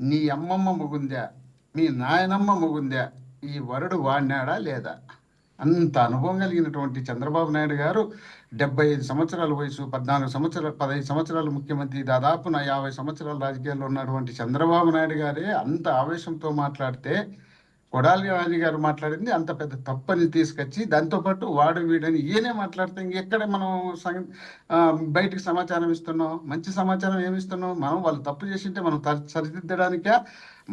నీ అమ్మమ్మ మొగుందా, మీ నాయనమ్మ మొగుందా, ఈ వరుడు వాడినాడా లేదా? అంత అనుభవం కలిగినటువంటి చంద్రబాబు నాయుడు గారు 75 సంవత్సరాల వయసు, 15 సంవత్సరాలు ముఖ్యమంత్రి, దాదాపు 50 సంవత్సరాల రాజకీయాల్లో ఉన్నటువంటి చంద్రబాబు నాయుడు గారే అంత ఆవేశంతో మాట్లాడితే, కొడాలి నాని గారు మాట్లాడింది అంత పెద్ద తప్పని తీసుకొచ్చి దాంతోపాటు వాడు వీడని ఈయనే మాట్లాడితే ఇంకెక్కడ మనం బయటికి సమాచారం ఇస్తున్నాం? మంచి సమాచారం ఏమిస్తున్నాం? మనం వాళ్ళు తప్పు చేసింటే మనం సరిదిద్దడానికే,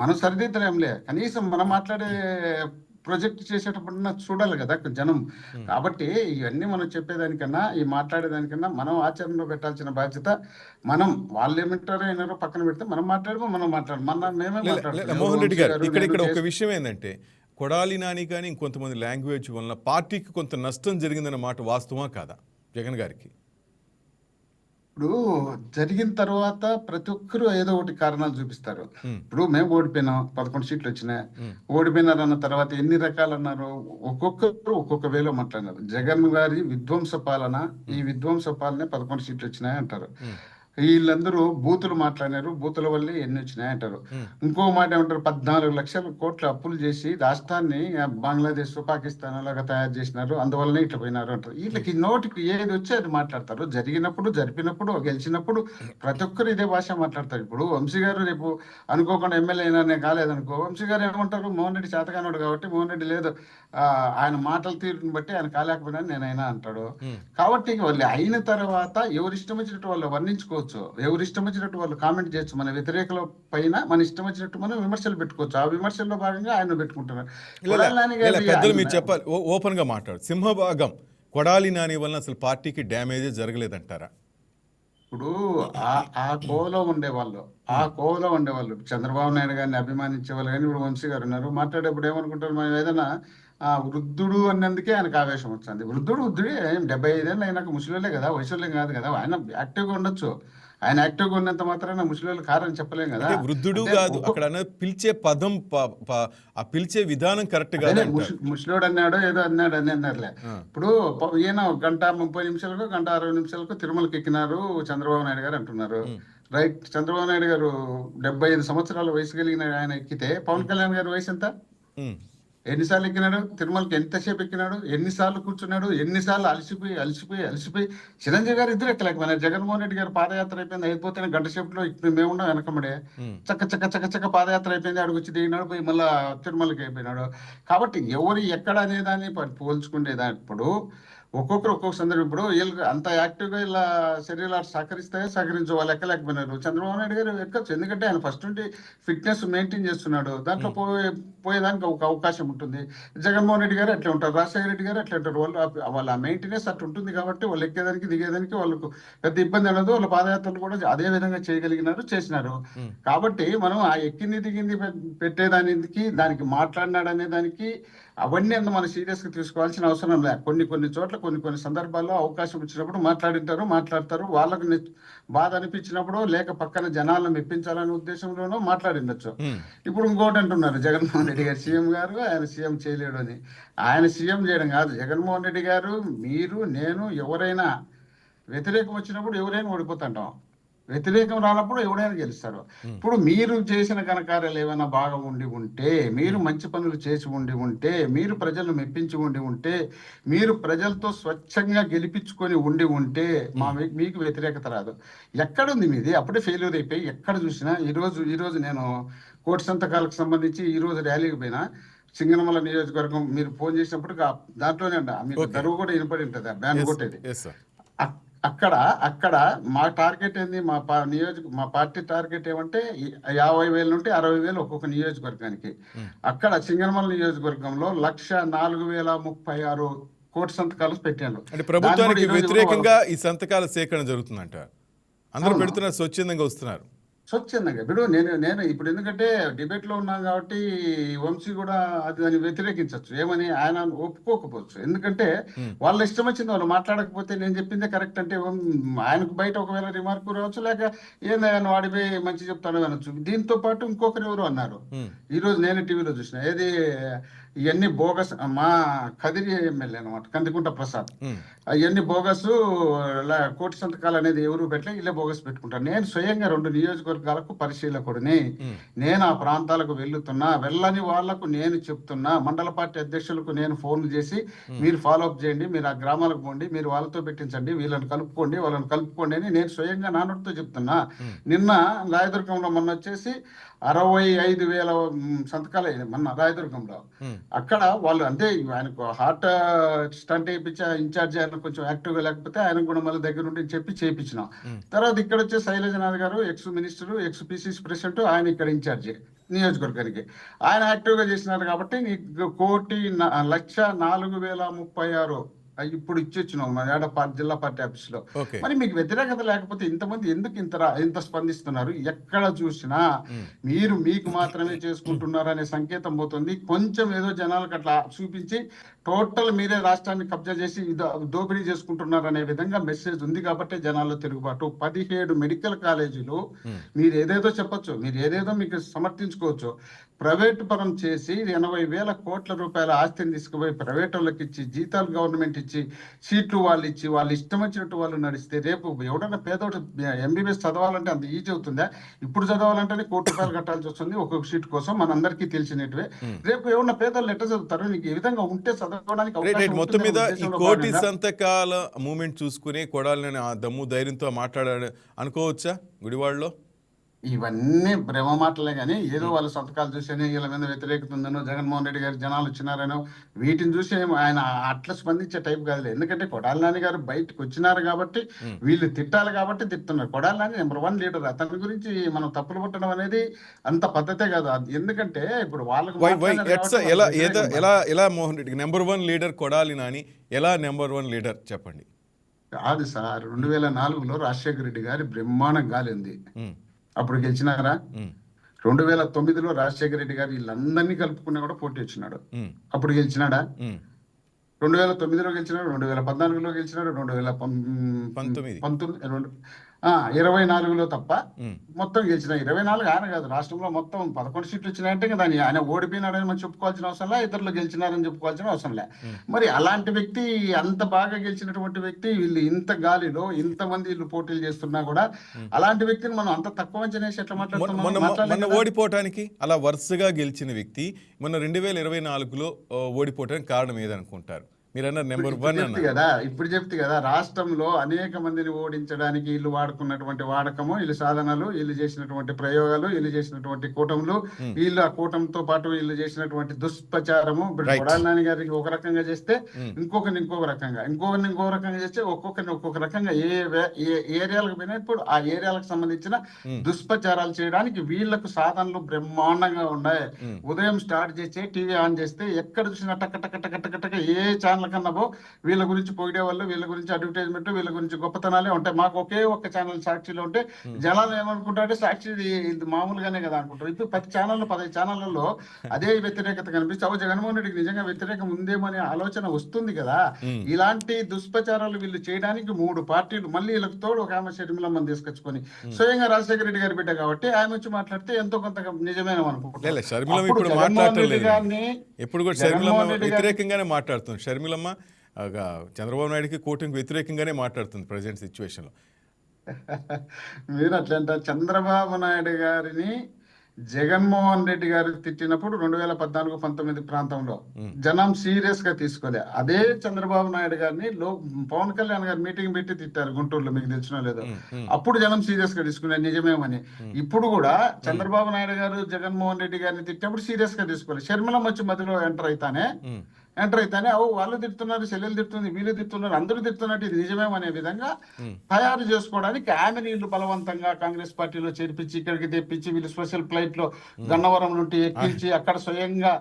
మనం సరిదిద్దలేంలే, కనీసం మనం మాట్లాడే ప్రొజెక్ట్ చేసేటప్పుడు చూడాలి కదా జనం. కాబట్టి ఇవన్నీ మనం చెప్పేదానికన్నా ఈ మాట్లాడేదానికన్నా మనం ఆచరణలో పెట్టాల్సిన బాధ్యత మనం. వాళ్ళు ఏమంటారో అయినారో పక్కన పెడితే మనం మాట్లాడమో మనం మేమే మాట్లాడుతాం. మోహన్ రెడ్డి గారు ఇక్కడ ఒక విషయం ఏంటంటే కొడాలి నాని కానీ ఇంకొంతమంది లాంగ్వేజ్ వలన పార్టీకి కొంత నష్టం జరిగిందన్న మాట వాస్తవమా కాదా జగన్ గారికి? ఇప్పుడు జరిగిన తర్వాత ప్రతి ఒక్కరు ఏదో ఒకటి కారణాలు చూపిస్తారు. ఇప్పుడు మేము ఓడిపోయినాం, 11 సీట్లు వచ్చినాయి. ఓడిపోయినారు అన్న తర్వాత ఎన్ని రకాలు అన్నారు, ఒక్కొక్కరు ఒక్కొక్క వేలో మాట్లాడినారు. జగన్ గారి విధ్వంస పాలన, ఈ విధ్వంస పాలనే 11 సీట్లు వచ్చినాయి అంటారు. వీళ్ళందరూ బూతులు మాట్లాడినారు, బూతుల వల్లే ఎన్ని వచ్చినాయి అంటారు. ఇంకో మాట ఏమంటారు, 14 లక్షల కోట్ల అప్పులు చేసి రాష్ట్రాన్ని బంగ్లాదేశ్ పాకిస్తాన్ లాగా తయారు చేసినారు, అందువల్లనే ఇట్లా పోయినారు అంటారు. వీళ్ళకి నోటికి ఏది వచ్చి అది మాట్లాడతారు. జరిగినప్పుడు, జరిపినప్పుడు, గెలిచినప్పుడు ప్రతి ఒక్కరు ఇదే భాష మాట్లాడతారు. ఇప్పుడు వంశీ గారు రేపు అనుకోకుండా ఎమ్మెల్యే అయినా కాలేదనుకో, వంశీ గారు ఏమంటారు, మోహన్ రెడ్డి చేతకానోడు కాబట్టి మోహన్ రెడ్డి లేదు, ఆయన మాటల తీరుని బట్టి ఆయన కాలేకపోయినా నేనైనా అంటాడు. కాబట్టి వాళ్ళు అయిన తర్వాత ఎవరు ఇష్టం వచ్చినట్టు వాళ్ళు వర్ణించుకోవచ్చు, ఎవరు ఇష్టం వచ్చినట్టు వాళ్ళు కామెంట్ చేయొచ్చు. మన వ్యతిరేకుల పైన మన ఇష్టం వచ్చినట్టు మనం విమర్శలు పెట్టుకోవచ్చు. ఆ విమర్శల్లో భాగంగా ఆయన పెట్టుకుంటున్నారు. పెద్దలు మీరు చెప్పాలి, ఓపెన్ గా మాట్లాడు. సింహభాగం కొడాలి నాని వలన అసలు పార్టీకి డ్యామేజ్ జరగలేదంటారా? ఇప్పుడు ఆ కోవలో ఉండేవాళ్ళు చంద్రబాబు నాయుడు గారిని అభిమానించే వాళ్ళు కానీ ఇప్పుడు వంశీ గారు ఉన్నారు. మాట్లాడేప్పుడు ఏమనుకుంటారు, మనం ఏదైనా వృద్ధుడు అన్నందుకే ఆయనకు ఆవేశం వచ్చింది. వృద్ధుడే 75 ఏళ్ళు అయినాక ముసలిలే కదా, వయసులే కాదు కదా. ఆయన యాక్టివ్గా ఉండొచ్చు. ఆయన యాక్టివ్గా ఉన్నంత మాత్రాన ముసలి కారని చెప్పలేం కదా. వృద్ధుడు కాదు, అక్కడ పిలిచే పదం, ఆ పిలిచే విధానం కరెక్ట్ గా. ముసలోడు అన్నాడో ఏదో అన్నాడు అని అన్నారులే. ఇప్పుడు ఈయన 1:30 నిమిషాలకు 1:60 తిరుమలకి ఎక్కినారు చంద్రబాబు నాయుడు గారు అంటున్నారు. రైట్, చంద్రబాబు నాయుడు గారు 75 సంవత్సరాల వయసు కలిగిన ఆయన ఎక్కితే పవన్ కళ్యాణ్ గారి వయసు ఎంత? ఎన్నిసార్లు ఎక్కినాడు తిరుమలకి? ఎంతసేపు ఎక్కినాడు? ఎన్నిసార్లు కూర్చున్నాడు? ఎన్నిసార్లు అలసిపోయి చిరంజీవి గారు ఇద్దరు ఎక్కలేకపోయినారు. జగన్మోహన్ రెడ్డి గారు పాదయాత్ర అయిపోయింది, అయిపోతే గంట సేపులో ఇప్పుడు మేమున్నాం వెనకమ్మడే చక్క పాదయాత్ర అయిపోయింది, ఆడికి వచ్చి దిగినాడు, పోయి మళ్ళా తిరుమలకి అయిపోయినాడు. కాబట్టి ఎవరు ఎక్కడ అనేదాన్ని పోల్చుకునేదాన్ని ఒక్కొక్కరు ఒక్కొక్క సందర్భం. ఇప్పుడు వీళ్ళు అంత యాక్టివ్గా ఇలా శరీరాలు సహకరించే వాళ్ళు ఎక్కలేకపోయినారు. చంద్రబాబు నాయుడు గారు ఎక్కచ్చు, ఎందుకంటే ఆయన ఫస్ట్ నుండి ఫిట్నెస్ మెయింటైన్ చేస్తున్నాడు. దాంట్లో పోయేదానికి ఒక అవకాశం ఉంటుంది. జగన్మోహన్ రెడ్డి గారు అట్లా ఉంటారు, రాజశేఖర రెడ్డి గారు అట్లా ఉంటారు. వాళ్ళ మెయింటెనెన్స్ అట్లా ఉంటుంది కాబట్టి వాళ్ళు ఎక్కేదానికి దిగేదానికి వాళ్ళకు పెద్ద ఇబ్బంది ఉండదు. వాళ్ళ పాదయాత్రలు కూడా అదే విధంగా చేసినారు. కాబట్టి మనం ఆ ఎక్కింది దిగింది పెట్టేదానికి, దానికి మాట్లాడినాడు అనే దానికి అవన్నీ మనం సీరియస్ గా తీసుకోవాల్సిన అవసరం లేదు. కొన్ని చోట్ల కొన్ని సందర్భాల్లో అవకాశం ఇచ్చినప్పుడు మాట్లాడతారు. వాళ్ళకు బాధ అనిపించినప్పుడు, లేక పక్కన జనాలను మెప్పించాలనే ఉద్దేశంలోనూ మాట్లాడిండొచ్చు. ఇప్పుడు ఇంకోటి అంటున్నారు, జగన్మోహన్ రెడ్డి గారు సీఎం గారు, ఆయన సీఎం చేయలేడు అని. ఆయన సీఎం చేయడం కాదు, జగన్మోహన్ రెడ్డి గారు, మీరు, నేను, ఎవరైనా వ్యతిరేకం వచ్చినప్పుడు ఎవరైనా ఓడిపోతుంటాం, వ్యతిరేకం రానప్పుడు ఎవడైనా గెలుస్తారు. ఇప్పుడు మీరు చేసిన ఘనకార్యాలు ఏమైనా బాగా ఉంటే, మీరు మంచి పనులు చేసి ఉంటే, మీరు ప్రజలను మెప్పించి ఉంటే, మీరు ప్రజలతో స్వచ్ఛంగా గెలిపించుకొని ఉంటే మీకు వ్యతిరేకత రాదు. ఎక్కడుంది మీది? అప్పుడే ఫెయిల్యూర్ అయిపోయి ఎక్కడ చూసినా. ఈరోజు నేను కోటి సంతకాలకు సంబంధించి ఈరోజు ర్యాలీకి పోయినా, సింగనమల నియోజకవర్గం. మీరు ఫోన్ చేసినప్పుడు దాంట్లోనే మీకు దరువు కూడా వినపడి ఉంటుంది, బ్యాన్ కొట్టేది. అక్కడ మా టార్గెట్ ఏంది, మా పార్టీ టార్గెట్ ఏమంటే 50,000 నుండి 60,000 ఒక్కొక్క నియోజకవర్గానికి. అక్కడ సింగనమల నియోజకవర్గంలో 1,04,036 కోటి సంతకాలు పెట్టాను. అంటే ప్రభుత్వానికి వ్యతిరేకంగా ఈ సంతకాల సేకరణ జరుగుతుందంట. అందరూ పెడుతున్నారు, స్వచ్ఛందంగా వస్తున్నారు. స్వచ్ఛందంగా. ఇప్పుడు నేను ఇప్పుడు ఎందుకంటే డిబేట్ లో ఉన్నాను కాబట్టి వంశీ కూడా దాన్ని వ్యతిరేకించవచ్చు, ఏమని ఆయన ఒప్పుకోకపోవచ్చు. ఎందుకంటే వాళ్ళ ఇష్టం వచ్చింది వాళ్ళు మాట్లాడకపోతే నేను చెప్పిందే కరెక్ట్ అంటే ఆయనకు బయట ఒకవేళ రిమార్క్ రావచ్చు, లేక ఏందని వాడిపోయి మంచి చెప్తాను అనొచ్చు. దీంతో పాటు ఇంకొకరు ఎవరు అన్నారు, ఈ రోజు నేను టీవీలో చూసిన, ఏది ఇవన్నీ బోగస్. మా కదిరి ఎమ్మెల్యే అనమాట, కందికుంట ప్రసాద్, అవన్నీ బోగస్, కోటి సంతకాలు అనేది ఎవరు పెట్టలే, ఇల్లే బోగస్ పెట్టుకుంటారు. నేను స్వయంగా 2 నియోజకవర్గాలకు పరిశీలకుడిని, నేను ఆ ప్రాంతాలకు వెళ్ళని వాళ్లకు నేను చెప్తున్నా. మండల పార్టీ అధ్యక్షులకు నేను ఫోన్లు చేసి, మీరు ఫాలోఅప్ చేయండి, మీరు ఆ గ్రామాలకు పోండి, మీరు వాళ్ళతో పెట్టించండి, వాళ్ళని కలుపుకోండి అని నేను స్వయంగా నాన్నతో చెప్తున్నా. నిన్న రాయదుర్గంలో మొన్న వచ్చేసి 65,000 సంతకాలు అయ్యాయి మొన్న రాయదుర్గంలో. అక్కడ వాళ్ళు అంటే ఆయనకు హార్ట్ స్టంట్ వేయించా, ఇన్ఛార్జ్ ఆయన కొంచెం యాక్టివ్గా లేకపోతే ఆయన కూడా మళ్ళీ దగ్గర నుండి చేయించినాం. తర్వాత ఇక్కడ వచ్చే శైలజనాథ్ గారు, ex minister, X PCC president, ఆయన ఇక్కడ ఇన్ఛార్జి. నియోజకవర్గానికి. ఆయన యాక్టివ్గా చేసినారు కాబట్టి నీకు 1,04,36 ఇప్పుడు ఇచ్చిచ్చినాం మన జిల్లా పార్టీ ఆఫీసులో. ఓకే. మరి మీకు వ్యతిరేకత లేకపోతే ఇంతమంది ఎందుకు ఇంత స్పందిస్తున్నారు? ఎక్కడ చూసినా మీరు మీకు మాత్రమే చేసుకుంటున్నారు అనే సంకేతం పోతుంది. కొంచెం ఏదో జనాలకు అట్లా చూపించి టోటల్ మీరే రాష్ట్రాన్ని కబ్జా చేసి దోపిడీ చేసుకుంటున్నారు అనే విధంగా మెసేజ్ ఉంది కాబట్టి జనాల్లో తిరుగుబాటు. 17 మెడికల్ కాలేజీలు మీరు ఏదేదో చెప్పొచ్చు, మీరు ఏదేదో మీకు సమర్థించుకోవచ్చు. ప్రైవేట్ పరం చేసి 80,000 కోట్ల రూపాయల ఆస్తిని తీసుకుపోయి ప్రైవేట్ వాళ్ళకి ఇచ్చి, జీతాలు గవర్నమెంట్ ఇచ్చి, సీట్లు వాళ్ళు ఇచ్చి, వాళ్ళు ఇష్టం వచ్చినట్టు వాళ్ళు నడిస్తే రేపు ఎవడన్నా పేదోడు ఎంబీబీఎస్ చదవాలంటే అంత ఈజీ అవుతుందా? ఇప్పుడు చదవాలంటేనే ₹1,00,00,000 కట్టాల్సి వస్తుంది ఒక్కొక్క సీట్ కోసం, మనందరికీ తెలిసినట్టువే. రేపు ఎవరన్నా పేదోళ్ళు ఎట్లా చదువుతారు? నీకు ఈ విధంగా ఉంటే చదవడానికి మొత్తం మీద ఈ కోటి సంతకాల మూమెంట్ చూసుకుని కొడాలని ఆ దమ్ము ధైర్యంతో మాట్లాడాడు అనుకోవచ్చా గుడివాడలో? ఇవన్నీ భ్రమ మాటలే కానీ ఏదో వాళ్ళ సంతకాలు చూసేనే వీళ్ళ మీద వ్యతిరేకత ఉందనో, జగన్మోహన్ రెడ్డి గారు జనాలు వచ్చినారనో వీటిని చూసి ఆయన అట్లా స్పందించే టైప్ కాదులే. ఎందుకంటే కొడాలి నాని గారు బయటకు వచ్చినారు కాబట్టి వీళ్ళు తిట్టాలి కాబట్టి తిట్టున్నారు. Kodali Nani number 1 leader. అతని గురించి మనం తప్పులు పట్టడం అనేది అంత పద్ధతే కాదు. ఎందుకంటే ఇప్పుడు వాళ్ళకు ఎలా మోహన్ రెడ్డి నెంబర్ 1 లీడర్ కొడాలి నాని ఎలా నెంబర్ 1 లీడర్ చెప్పండి? కాదు సార్, 2004లో రాజశేఖర రెడ్డి గారి బ్రహ్మాండం గాలింది, అప్పుడు గెలిచినారా? 2009లో రాజశేఖర రెడ్డి గారు వీళ్ళందరినీ కలుపుకున్నా కూడా పోటీ వచ్చినాడు, అప్పుడు గెలిచినాడా? 2009లో గెలిచినాడు, 2014లో గెలిచినాడు, 2024లో తప్ప మొత్తం గెలిచిన 24 ఆయన కాదు, రాష్ట్రంలో మొత్తం 11 సీట్లు వచ్చినాయంటే దాన్ని ఆయన ఓడిపోయినాడని మనం చెప్పుకోవాల్సిన అవసరం లే, ఇతరులు గెలిచినారని చెప్పుకోవాల్సిన అవసరం లే. మరి అలాంటి వ్యక్తి, అంత బాగా గెలిచినటువంటి వ్యక్తి, వీళ్ళు ఇంత గాలిలో ఇంతమంది వీళ్ళు పోటీలు చేస్తున్నా కూడా అలాంటి వ్యక్తిని మనం అంత తక్కువ అంచనేసి ఎట్లా మాట్లాడుతున్నాం? ఓడిపోవటానికి అలా వరుసగా గెలిచిన వ్యక్తి మొన్న 2024లో ఓడిపోవటానికి కారణం ఏదనుకుంటారు? మీరన్నారు నెంబర్ 1 ఇప్పుడు చెప్తే కదా, రాష్ట్రంలో అనేక మందిని ఓడించడానికి వీళ్ళు వాడుకున్నటువంటి వాడకము, వీళ్ళు సాధనాలు, వీళ్ళు చేసినటువంటి ప్రయోగాలు, వీళ్ళు చేసినటువంటి కూటములు, వీళ్ళు ఆ కూటమితో పాటు వీళ్ళు చేసినటువంటి దుష్ప్రచారము. కొడాలి నాని గారికి ఒక రకంగా చేస్తే ఇంకొకరిని ఇంకొక రకంగా, ఇంకొకరిని ఇంకొక రకంగా చేస్తే ఒక్కొక్కరిని ఒక్కొక్క రకంగా ఏ ఏరియాలకు పోయినప్పుడు ఆ ఏరియాలకు సంబంధించిన దుష్ప్రచారాలు చేయడానికి వీళ్లకు సాధనలు బ్రహ్మాండంగా ఉన్నాయి. ఉదయం స్టార్ట్ చేసి టీవీ ఆన్ చేస్తే ఎక్కడ చూసినా టక్క టక్క టక్క టక్క టక్క ఏ ఛానల్ కన్నాబో వీళ్ళ గురించి పొగిడే వాళ్ళు, వీళ్ళ గురించి అడ్వర్టైజ్మెంట్, వీళ్ళ గురించి గొప్పతనాలే ఉంటాయి. మాకు ఒకే ఒక్క ఛానల్ సాక్షిలో ఉంటే జనాలు ఏమనుకుంటారంటే సాక్షి ఇది మామూలుగానే కదా అనుకుంటారు. ఇప్పుడు 10 ఛానళ్ళు 15 ఛానళ్లలో అదే వ్యతిరేకత కనిపిస్తే జగన్మోహన్ రెడ్డికి నిజంగా వ్యతిరేకం ఉందేమో అనే ఆలోచన వస్తుంది కదా. ఇలాంటి దుష్ప్రచారాలు వీళ్ళు చేయడానికి 3 పార్టీలు, మళ్ళీ వీళ్ళకి తోడు ఒక ఆమె షర్మిలమ్మని తీసుకొచ్చుకొని స్వయంగా రాజశేఖర రెడ్డి గారి బిడ్డ కాబట్టి ఆమె వచ్చి మాట్లాడితే ఎంతో కొంత నిజమేనో అనుకుంటారు. వ్యతిరేకంగానే మాట్లాడుతుంది షర్మిలమ్మ, చంద్రబాబు నాయుడుకి కూటమికి వ్యతిరేకంగానే మాట్లాడుతుంది ప్రజెంట్ సిచ్యువేషన్ లో. మీరు అట్లంట చంద్రబాబు నాయుడు గారిని జగన్మోహన్ రెడ్డి గారు తిట్టినప్పుడు 2014-19 ప్రాంతంలో జనం సీరియస్ గా తీసుకోలే. అదే చంద్రబాబు నాయుడు గారిని పవన్ కళ్యాణ్ గారు మీటింగ్ పెట్టి తిట్టారు గుంటూరులో, మీకు తెలిసినో లేదో. అప్పుడు జనం సీరియస్ గా తీసుకున్నారు నిజమేమని. ఇప్పుడు కూడా చంద్రబాబు నాయుడు గారు జగన్మోహన్ రెడ్డి గారిని తిట్టినప్పుడు సీరియస్ గా తీసుకోలేదు. షర్మిలమ్మ వచ్చి మధ్యలో ఎంటర్ అయితానే వాళ్ళు తిడుతున్నారు, చెల్లెలు తిడుతుంది, వీళ్ళు తిడుతున్నారు, అందరూ తిడుతున్నట్టు ఇది నిజమేమనే విధంగా తయారు చేసుకోవడానికి ఆమె వీళ్ళు బలవంతంగా కాంగ్రెస్ పార్టీలో చేర్పించి ఇక్కడికి తెప్పించి వీళ్ళు స్పెషల్ ఫ్లైట్ లో గన్నవరం నుండి ఎక్కించి అక్కడ స్వయంగా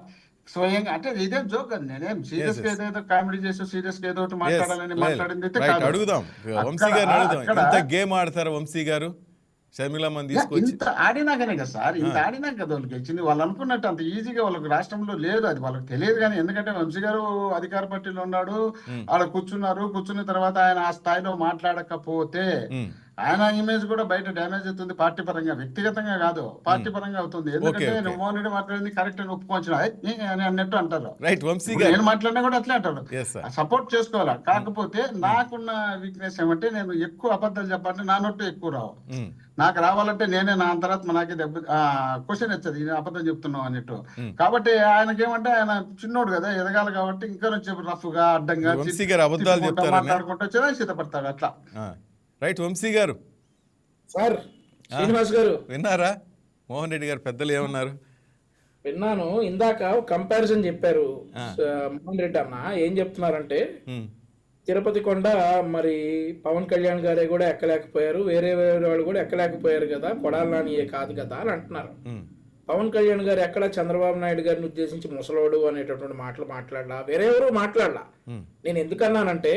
అంటే ఇదే జోక్ అది. నేనేం సీరియస్ గా ఏదో కామెడీ చేసి సీరియస్ గా ఏదో మాట్లాడాలని మాట్లాడింది అయితే గేమ్ ఆడతారు వంశీ గారు. ఇంత ఆడినాకనే కదా సార్, ఇంత ఆడినాక కదా వాళ్ళకి వచ్చింది. వాళ్ళు అనుకున్నట్టు అంత ఈజీగా వాళ్ళకి రాష్ట్రంలో లేదు, అది వాళ్ళకి తెలియదు. కానీ ఎందుకంటే వంశీ గారు అధికార పార్టీలో ఉన్నాడు, ఆడ కూర్చున్న తర్వాత ఆయన ఆ స్థాయిలో మాట్లాడకపోతే ఆయన ఇమేజ్ కూడా బయట డ్యామేజ్ అవుతుంది. పార్టీ పరంగా, వ్యక్తిగతంగా కాదు, పార్టీ పరంగా అవుతుంది. ఎందుకంటే మోహన్ రెడ్డి మాట్లాడింది కరెక్ట్ అని ఒప్పుకోవచ్చు అని అన్నట్టు అంటారు. నేను మాట్లాడినా కూడా అట్లే అంటారు. సపోర్ట్ చేసుకోవాలా. కాకపోతే నాకున్న వీక్నెస్ ఏమంటే నేను ఎక్కువ అబద్ధాలు చెప్పాలంటే నా నోట్టు ఎక్కువ రావు. నాకు రావాలంటే నేనే నా అంతరాత్మ నాకే క్వశ్చన్ వచ్చేది, అబద్ధం చెప్తున్నావు అన్నట్టు. కాబట్టి ఆయనకేమంటే ఆయన చిన్నోడు కదా, ఎదగాలి కాబట్టి ఇంకా రఫ్ గా అడ్డంగా మాట్లాడుకుంటూ వచ్చేదా సిద్ధపడతాడు అట్లా. రైట్ వంశీ గారు. సార్ శ్రీనివాస్ గారు విన్నారా మోహన్ రెడ్డి గారు పెద్దలు ఏమన్నారు? విన్నాను. ఇందాక కంపారిజన్ చెప్పారు మోహన్ రెడ్డి అన్న. ఏం చెప్తున్నారంటే తిరుపతి కొండ మరి పవన్ కళ్యాణ్ గారే కూడా ఎక్కలేకపోయారు, వేరే వాళ్ళు కూడా ఎక్కలేకపోయారు కదా, కొడాలి నానియే కాదు కదా అని అంటున్నారు. పవన్ కళ్యాణ్ గారు ఎక్కడ చంద్రబాబు నాయుడు గారిని ఉద్దేశించి ముసలోడు అనేటటువంటి మాటలు మాట్లాడలా, వేరే ఎవరు మాట్లాడలా. నేను ఎందుకన్నానంటే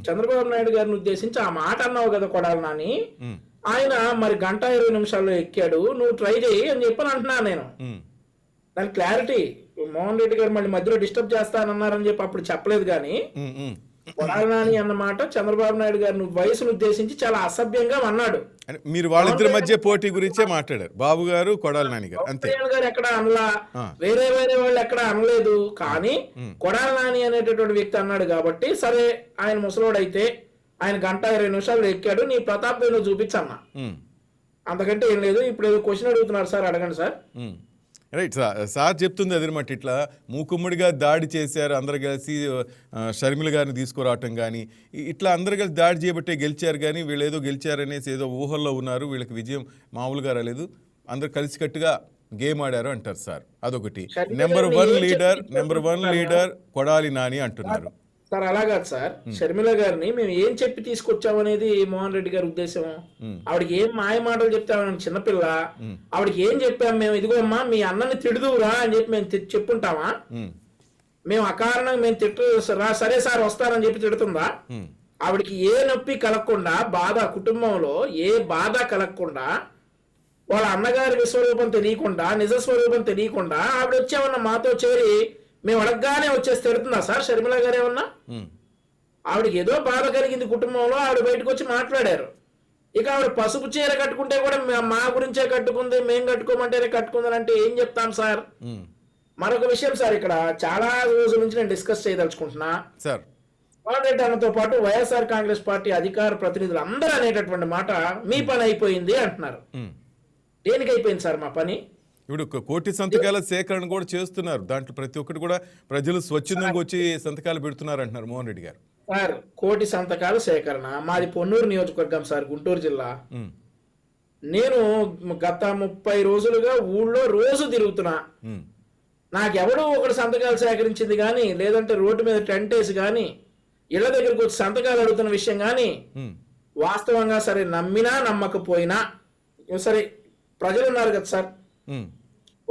చంద్రబాబు నాయుడు గారిని ఉద్దేశించి ఆ మాట అన్నావు కదా కొడాలి నాని, ఆయన మరి 1:20 నిమిషాల్లో ఎక్కాడు, నువ్వు ట్రై చేయి అని చెప్పని అంటున్నాను నేను. దాని క్లారిటీ మోహన్ రెడ్డి గారు మళ్ళీ మధ్యలో డిస్టర్బ్ చేస్తానన్నారని చెప్పి అప్పుడు చెప్పలేదు. కానీ కొడాలి నాని అన్నమాట చంద్రబాబు నాయుడు గారిని వయసును ఉద్దేశించి చాలా అసభ్యంగా అన్నాడు. మీరు వాళ్ళిద్దరి మధ్య పోటీ గురించే మాట్లాడారు, బాబు గారు కొడాలి నాని గారు. అంతే గారు ఎక్కడ అనలా, వేరే వాళ్ళు ఎక్కడ అనలేదు. కానీ కొడాలి నాని అనేటటువంటి వ్యక్తి అన్నాడు కాబట్టి సరే ఆయన ముసలోడైతే ఆయన 1:20 నిమిషాలు ఎక్కాడు, నీ ప్రతాప్ నువ్వు చూపించన్నా, అంతకంటే ఏం లేదు. ఇప్పుడు ఏదో క్వశ్చన్ అడుగుతున్నారు సార్, అడగండి సార్. రైట్ సార్ చెప్తుంది అదనమాట. ఇట్లా మూకుమ్మడిగా దాడి చేశారు అందరు కలిసి, షర్మిల గారిని తీసుకురావటం కానీ ఇట్లా అందరు కలిసి దాడి చేయబట్టే గెలిచారు, కానీ వీళ్ళు ఏదో గెలిచారనేసి ఏదో ఊహల్లో ఉన్నారు, వీళ్ళకి విజయం మామూలుగా రాలేదు, అందరు కలిసికట్టుగా గేమ్ ఆడారు అంటారు సార్. అదొకటి. Number one leader Kodali Nani అంటున్నారు సార్. అలాగా సార్, షర్మిల గారిని మేము ఏం చెప్పి తీసుకొచ్చామనేది మోహన్ రెడ్డి గారి ఉద్దేశం. ఆవిడకి ఏం మాయ మాటలు చెప్తామని చిన్నపిల్ల, ఆవిడకి ఏం చెప్పాం మేము, ఇదిగో అమ్మా మీ అన్నని తిడుదువురా అని చెప్పి మేము చెప్పుంటామా? మేము అకారణంగా మేము తిట్టరా, సరే సార్ వస్తారని చెప్పి తిడుతుందా? ఆవిడకి ఏ నొప్పి కలగకుండా, బాధ కుటుంబంలో ఏ బాధ కలగకుండా, వాళ్ళ అన్నగారి విశ్వరూపం తెలియకుండా, నిజ స్వరూపం తెలియకుండా ఆవిడ వచ్చేమన్నా మాతో చేరి మేము అడగగానే వచ్చేసి తిడుతుందా సార్ షర్మిల గారు? ఏమన్నా ఆవిడకి ఏదో బాధ కలిగింది కుటుంబంలో, ఆవిడ బయటకు వచ్చి మాట్లాడారు. ఇక ఆవిడ పసుపు చీర కట్టుకుంటే కూడా మా గురించే కట్టుకుంది, మేము కట్టుకోమంటేనే కట్టుకుందని అంటే ఏం చెప్తాం సార్? మరొక విషయం సార్, ఇక్కడ చాలా రోజుల నుంచి నేను డిస్కస్ చేయదలుచుకుంటున్నా సార్. పవన్ రెడ్డి అన్నతో పాటు వైఎస్ఆర్ కాంగ్రెస్ పార్టీ అధికార ప్రతినిధులు అందరూ అనేటటువంటి మాట, మీ పని అయిపోయింది అంటున్నారు. దేనికి అయిపోయింది సార్ మా పని? ఇప్పుడు 1 కోటి సంతకాల సేకరణ కూడా చేస్తున్నారు, దాంట్లో ప్రతి ఒక్కటి కూడా ప్రజలు స్వచ్ఛందంగా వచ్చి సంతకాలు పెడుతున్నారు అంటున్నారు మోహన్ రెడ్డి గారు. సార్ 1 కోటి సంతకాల సేకరణ మాది పొన్నూరు నియోజకవర్గం సార్, గుంటూరు జిల్లా. నేను గత 30 రోజులుగా ఊళ్ళో రోజు తిరుగుతున్నా. నాకెవడో ఒకటి సంతకాలు సేకరించింది కానీ, లేదంటే రోడ్డు మీద టెంట్ వేసి కానీ, ఇళ్ల దగ్గరకు వచ్చి సంతకాలు అడుగుతున్న విషయం కానీ వాస్తవంగా సరే నమ్మినా నమ్మకపోయినా సరే ప్రజలు ఉన్నారు కదా సార్,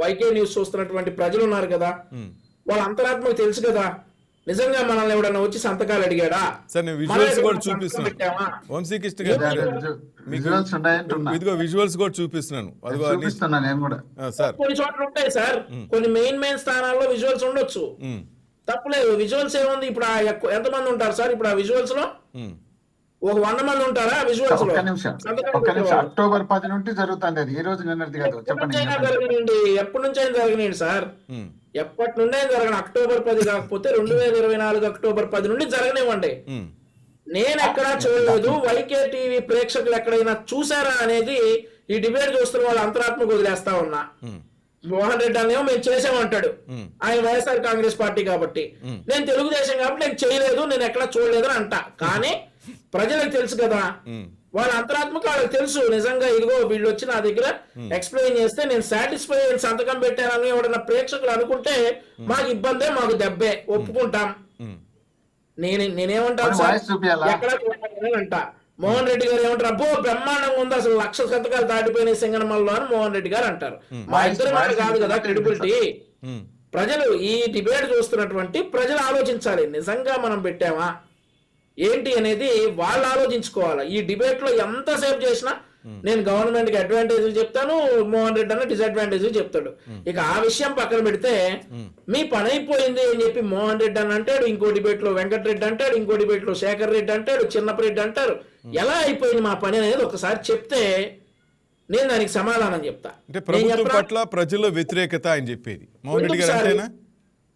వైకే న్యూస్ చూస్తున్నటువంటి ప్రజలు ఉన్నారు కదా, వాళ్ళ అంతరాత్మకు తెలుసు కదా నిజంగా మనల్ని ఎవడన్నా వచ్చి సంతకాలు అడిగాడా? విజువల్స్ కూడా చూపిస్తున్నాను, వంశీకృష్ణ గారు ఇదిగో విజువల్స్ కూడా చూపిస్తున్నాను. కొన్ని చోట్ల ఉంటాయి సార్, కొన్ని మెయిన్ స్థానాల్లో విజువల్స్ ఉండొచ్చు, తప్పులేదు. విజువల్స్ ఏముంది, ఇప్పుడు ఎంతమంది ఉంటారు సార్ ఇప్పుడు ఆ విజువల్స్ లో? ఒక 100 మంది ఉంటారా విజువల్స్ లో? అక్టోబర్ 10 నుండి జరుగుతుంది అది, ఈ రోజు నిన్నటి కాదు. చెప్పండి. ఎప్పటి నుంచి అయినా జరగనండి సార్, ఎప్పటి నుండి అయినా జరగను. అక్టోబర్ 10 కాకపోతే 2024 అక్టోబర్ 10 నుండి జరగనివ్వండి. నేను ఎక్కడా చూడలేదు, వైకే టీవీ ప్రేక్షకులు ఎక్కడైనా చూసారా అనేది ఈ డిబేట్ చూస్తున్న వాళ్ళ అంతరాత్మకు వదిలేస్తా ఉన్నా. మోహన్ రెడ్డి అనేమో మేము చేసామంటాడు, ఆయన వైఎస్ఆర్ కాంగ్రెస్ పార్టీ కాబట్టి, నేను తెలుగుదేశం కాబట్టి నేను చేయలేదు, నేను ఎక్కడా చూడలేదు అని అంట. కానీ ప్రజలకు తెలుసు కదా, వాళ్ళ అంతరాత్మక వాళ్ళకి తెలుసు నిజంగా ఇదిగో వీళ్ళు వచ్చి నా దగ్గర ఎక్స్ప్లెయిన్ చేస్తే నేను సాటిస్ఫై అయిన సంతకం పెట్టానని ఎవడన్నా ప్రేక్షకులు అనుకుంటే మాకు ఇబ్బందే, మాకు దెబ్బే, ఒప్పుకుంటాం. నేనేమంటాను సార్, ఎక్కడ అంట మోహన్ రెడ్డి గారు ఏమంటారు, అబ్బో బ్రహ్మాండంగా ఉంది, అసలు 1,00,000 సంతకాలు దాటిపోయినాయి సింగనమల్లో అని మోహన్ రెడ్డి గారు అంటారు. మా ఇద్దరు మాట కాదు కదా క్రెడిబిలిటీ. ప్రజలు ఈ డిబేట్ చూస్తున్నటువంటి ప్రజలు ఆలోచించాలి, నిజంగా మనం పెట్టామా ఏంటి అనేది వాళ్ళు ఆలోచించుకోవాలి. ఈ డిబేట్ లో ఎంతసేపు చేసినా నేను గవర్నమెంట్ కి అడ్వాంటేజ్ చెప్తాను, మోహన్ రెడ్డి అన్న డిసడ్వాంటేజ్ చెప్తాడు. ఇక ఆ విషయం పక్కన పెడితే మీ పని అయిపోయింది అని చెప్పి మోహన్ రెడ్డి అని అంటాడు, ఇంకో డిబేట్ లో వెంకటరెడ్డి అంటాడు, ఇంకో డిబేట్ లో శేఖర్ రెడ్డి అంటాడు, చిన్నపరెడ్డి అంటారు. ఎలా అయిపోయింది మా పని అనేది ఒకసారి చెప్తే నేను దానికి సమాధానం చెప్తా. అంటే ప్రభుత్వం పట్ల ప్రజల్లో వ్యతిరేకత అని చెప్పేది మోహన్ రెడ్డి గారు అంతేనా?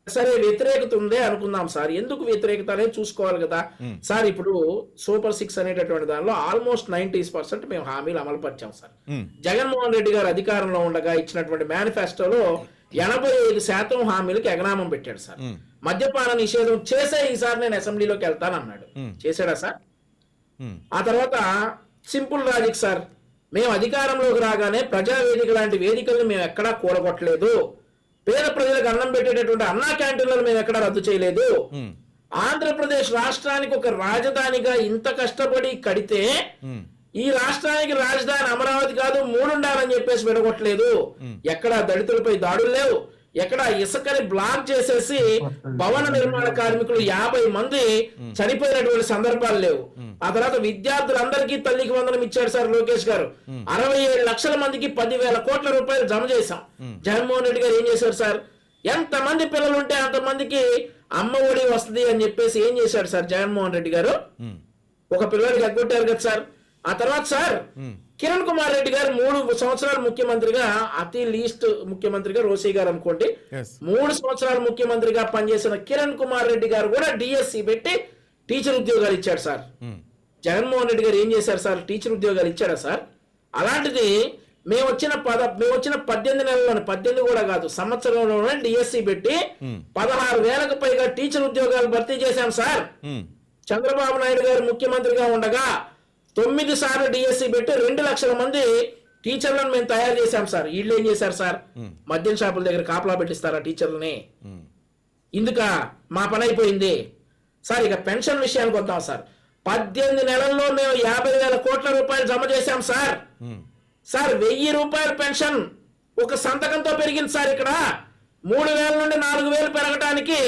సరే వ్యతిరేకత ఉందే అనుకుందాం సార్, ఎందుకు వ్యతిరేకత అనేది చూసుకోవాలి కదా సార్. ఇప్పుడు సూపర్ 6 అనేటటువంటి దానిలో ఆల్మోస్ట్ 90% మేము హామీలు అమలు పరిచాం సార్. జగన్మోహన్ రెడ్డి గారు అధికారంలో ఉండగా ఇచ్చినటువంటి మేనిఫెస్టోలో 85% హామీలకు ఎగనామం పెట్టాడు సార్. మద్యపాన నిషేధం చేసే ఈసారి నేను అసెంబ్లీలోకి వెళ్తానన్నాడు, చేశాడా సార్? ఆ తర్వాత సింపుల్ లాజిక్ సార్, మేము అధికారంలోకి రాగానే ప్రజావేదిక లాంటి వేదికల్ని మేము ఎక్కడా కూడగొట్టలేదు, పేద ప్రజలకు అన్నం పెట్టేటటువంటి అన్నా క్యాంటీన్లను మేము ఎక్కడా రద్దు చేయలేదు, ఆంధ్రప్రదేశ్ రాష్ట్రానికి ఒక రాజధానిగా ఇంత కష్టపడి కడితే ఈ రాష్ట్రానికి రాజధాని అమరావతి కాదు 3 ఉండాలని చెప్పేసి విడగొట్టలేదు. ఎక్కడ దళితులపై దాడులు లేవు, ఎక్కడ ఇసుకని బ్లాక్ చేసేసి భవన నిర్మాణ కార్మికులు 50 మంది చనిపోయినటువంటి సందర్భాలు లేవు. ఆ తర్వాత విద్యార్థులందరికీ తల్లికి వందనం ఇచ్చాడు సార్ లోకేష్ గారు. 67 లక్షల మందికి 10,000 కోట్ల రూపాయలు జమ చేశాం. జగన్మోహన్ రెడ్డి గారు ఏం చేశారు సార్? ఎంతమంది పిల్లలు ఉంటే అంతమందికి అమ్మ ఒడి వస్తుంది అని చెప్పేసి ఏం చేశాడు సార్ జగన్మోహన్ రెడ్డి గారు? ఒక పిల్లడికి ఎగ్గొట్టారు కదా సార్. ఆ తర్వాత సార్ కిరణ్ కుమార్ రెడ్డి గారు 3 సంవత్సరాలు ముఖ్యమంత్రిగా, అతి లీస్ట్ ముఖ్యమంత్రిగా రోసీ గారు అనుకోండి, 3 సంవత్సరాలు ముఖ్యమంత్రిగా పనిచేసిన కిరణ్ కుమార్ రెడ్డి గారు కూడా డిఎస్సి పెట్టి టీచర్ ఉద్యోగాలు ఇచ్చాడు సార్. జగన్మోహన్ రెడ్డి గారు ఏం చేశారు సార్? టీచర్ ఉద్యోగాలు ఇచ్చాడా సార్? అలాంటిది మేము వచ్చిన 18 నెలల్లోనే, 18 కూడా కాదు, సంవత్సరంలోనే డిఎస్సి పెట్టి 16,000కు పైగా టీచర్ ఉద్యోగాలు భర్తీ చేశాం సార్. చంద్రబాబు నాయుడు గారు ముఖ్యమంత్రిగా ఉండగా 9 సార్లు డిఎస్సి పెట్టి 2 లక్షల మంది టీచర్లను మేము తయారు చేశాం సార్. వీళ్ళు ఏం చేశారు సార్? మద్యం షాపుల దగ్గర కాపలా పెట్టిస్తారా టీచర్లని? ఇందుక మా పని అయిపోయింది సార్. ఇక పెన్షన్ విషయానికి వద్దాం సార్. 18 నెలల్లో మేము 50,000 కోట్ల రూపాయలు జమ చేశాం సార్. సార్ 1000 రూపాయల పెన్షన్ ఒక సంతకంతో పెరిగింది సార్. ఇక్కడ 3,000 నుండి 4,000 పెరగటానికి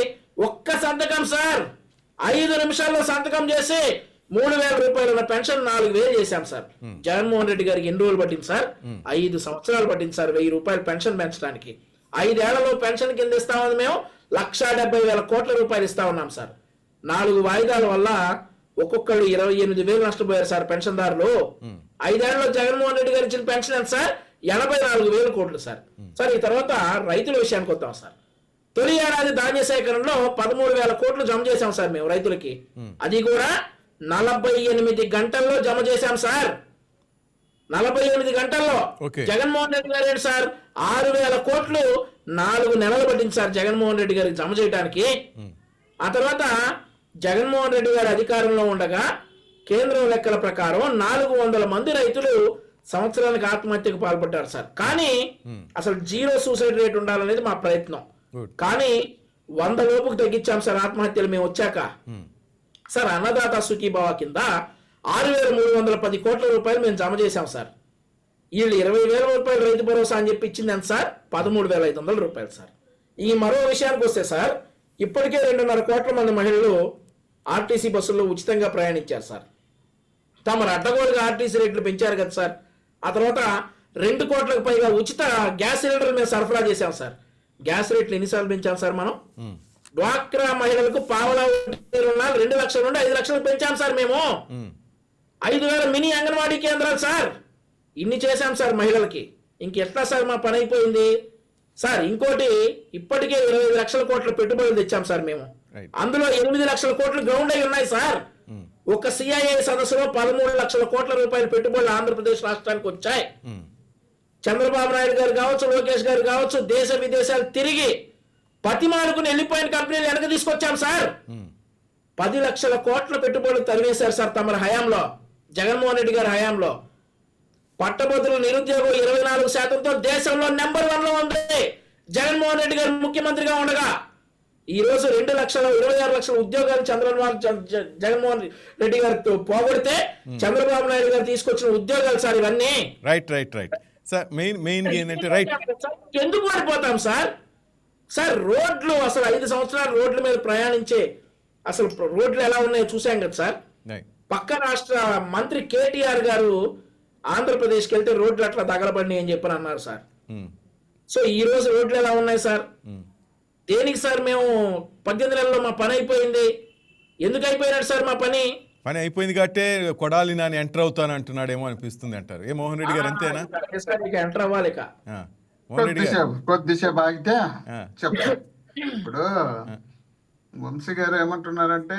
ఒక్క సంతకం సార్. 5 నిమిషాల్లో సంతకం చేసి 3,000 రూపాయల పెన్షన్ 4,000 చేశాం సార్. జగన్మోహన్ రెడ్డి గారికి ఎన్ని రోజులు పట్టింది సార్? 5 సంవత్సరాలు పట్టింది సార్ 1000 రూపాయలు పెన్షన్ పెంచడానికి. 5 ఏళ్లలో పెన్షన్ కింద ఇస్తామని మేము 1,70,000 కోట్ల రూపాయలు ఇస్తా ఉన్నాం సార్. 4 వాయిదాల వల్ల ఒక్కొక్కరు 28,000 నష్టపోయారు సార్ పెన్షన్దారులు. 5 ఏళ్లలో జగన్మోహన్ రెడ్డి గారు ఇచ్చిన పెన్షన్ ఎంత సార్? 84,000 కోట్లు సార్. సార్ ఈ తర్వాత రైతుల విషయానికి వద్దాం సార్. తొలి ఏడాది ధాన్య సేకరణలో 13,000 కోట్లు జమ చేశాం సార్ మేము రైతులకి. అది కూడా 48 గంటల్లో జమ చేశాం సార్. 48 గంటల్లో. జగన్మోహన్ రెడ్డి గారు ఏంటి సార్? 6,000 కోట్లు 4 నెలలు పట్టింది సార్ జగన్మోహన్ రెడ్డి గారికి జమ చేయడానికి. ఆ తర్వాత జగన్మోహన్ రెడ్డి గారు అధికారంలో ఉండగా కేంద్రం లెక్కల ప్రకారం 400 మంది రైతులు సంవత్సరానికి ఆత్మహత్యకు పాల్పడ్డారు సార్. కానీ అసలు 0 సూసైడ్ రేట్ ఉండాలనేది మా ప్రయత్నం. కానీ 100 లోపుకు తగ్గించాం సార్ ఆత్మహత్యలు మేము వచ్చాక. సార్ అన్నదాత సుఖీభావ కింద 6,310 కోట్ల రూపాయలు మేము జమ చేశాం సార్. వీళ్ళు 20,000 రూపాయలు రైతు భరోసా అని చెప్పి ఇచ్చింది ఎంత సార్? 13,500 రూపాయలు సార్. ఈ మరో విషయానికి వస్తే సార్, ఇప్పటికే 2.5 కోట్ల మంది మహిళలు ఆర్టీసీ బస్సుల్లో ఉచితంగా ప్రయాణించారు సార్. తమరు అడ్డగోలుగా ఆర్టీసీ రేట్లు పెంచారు కదా సార్. ఆ తర్వాత 2 కోట్లకు పైగా ఉచిత గ్యాస్ సిలిండర్లు మేము సరఫరా చేశాం సార్. గ్యాస్ రేట్లు ఎన్నిసార్లు పెంచాం సార్ మనం? డ్వాక్రా మహిళలకు పావలా 2 లక్షల నుండి 5 లక్షలు పెంచాం సార్ మేము. 5,000 మినీ అంగన్వాడీ కేంద్రాలు సార్. ఇన్ని చేశాం సార్ మహిళలకి. ఇంకెట్లా సార్ మా పని అయిపోయింది సార్? ఇంకోటి, ఇప్పటికే 25 లక్షల కోట్ల పెట్టుబడులు తెచ్చాం సార్ మేము. అందులో 8 లక్షల కోట్లు గ్రౌండ్ అయి ఉన్నాయి సార్. ఒక సిఐఏ సదస్సులో 13 లక్షల కోట్ల రూపాయల పెట్టుబడులు ఆంధ్రప్రదేశ్ రాష్ట్రానికి వచ్చాయి. చంద్రబాబు నాయుడు గారు కావచ్చు, లోకేష్ గారు కావచ్చు, దేశ విదేశాలు తిరిగి పతిమానుకుని వెళ్ళిపోయిన కంపెనీలు వెనక తీసుకొచ్చాం సార్. 10 లక్షల కోట్ల పెట్టుబడులు తరివేశారు సార్ తమ హయాంలో, జగన్మోహన్ రెడ్డి గారి హయాంలో. పట్టభద్రుల నిరుద్యోగం 24%తో దేశంలో నెంబర్ 1 లో ఉంది జగన్మోహన్ రెడ్డి గారు ముఖ్యమంత్రిగా ఉండగా. ఈ రోజు 26 లక్షల ఉద్యోగాలు జగన్మోహన్ రెడ్డి గారు పోగొడితే చంద్రబాబు నాయుడు గారు తీసుకొచ్చిన ఉద్యోగాలు సార్ ఇవన్నీ. Right sir. మెయిన్ ఏంటంటే రైట్, ఎందుకు మారిపోతాం సార్? సార్ రోడ్లు అసలు 5 సంవత్సరాలు రోడ్ల మీద ప్రయాణించే అసలు రోడ్లు ఎలా ఉన్నాయో చూసాం కదా సార్. పక్క రాష్ట్ర మంత్రి కేటీఆర్ గారు ఆంధ్రప్రదేశ్కి వెళ్తే రోడ్లు అట్లా తగలబడినాయి అని చెప్పని అన్నారు సార్. సో ఈ రోజు రోడ్లు ఎలా ఉన్నాయి సార్? దేనికి సార్ మేము 18 నెలల్లో మా పని అయిపోయింది? ఎందుకు అయిపోయినాడు సార్ మా పని? పని అయిపోయింది కాబట్టి కొడాలి నాని ఎంటర్ అవుతాను అంటున్నాడేమో అనిపిస్తుంది అంటారు. ఏ మోహన్ రెడ్డి గారు అంతేనా? ఎంటర్ అవ్వాలి. కొద్దిసేపు ఆగితే చెప్తా. ఇప్పుడు వంశీ గారు ఏమంటున్నారంటే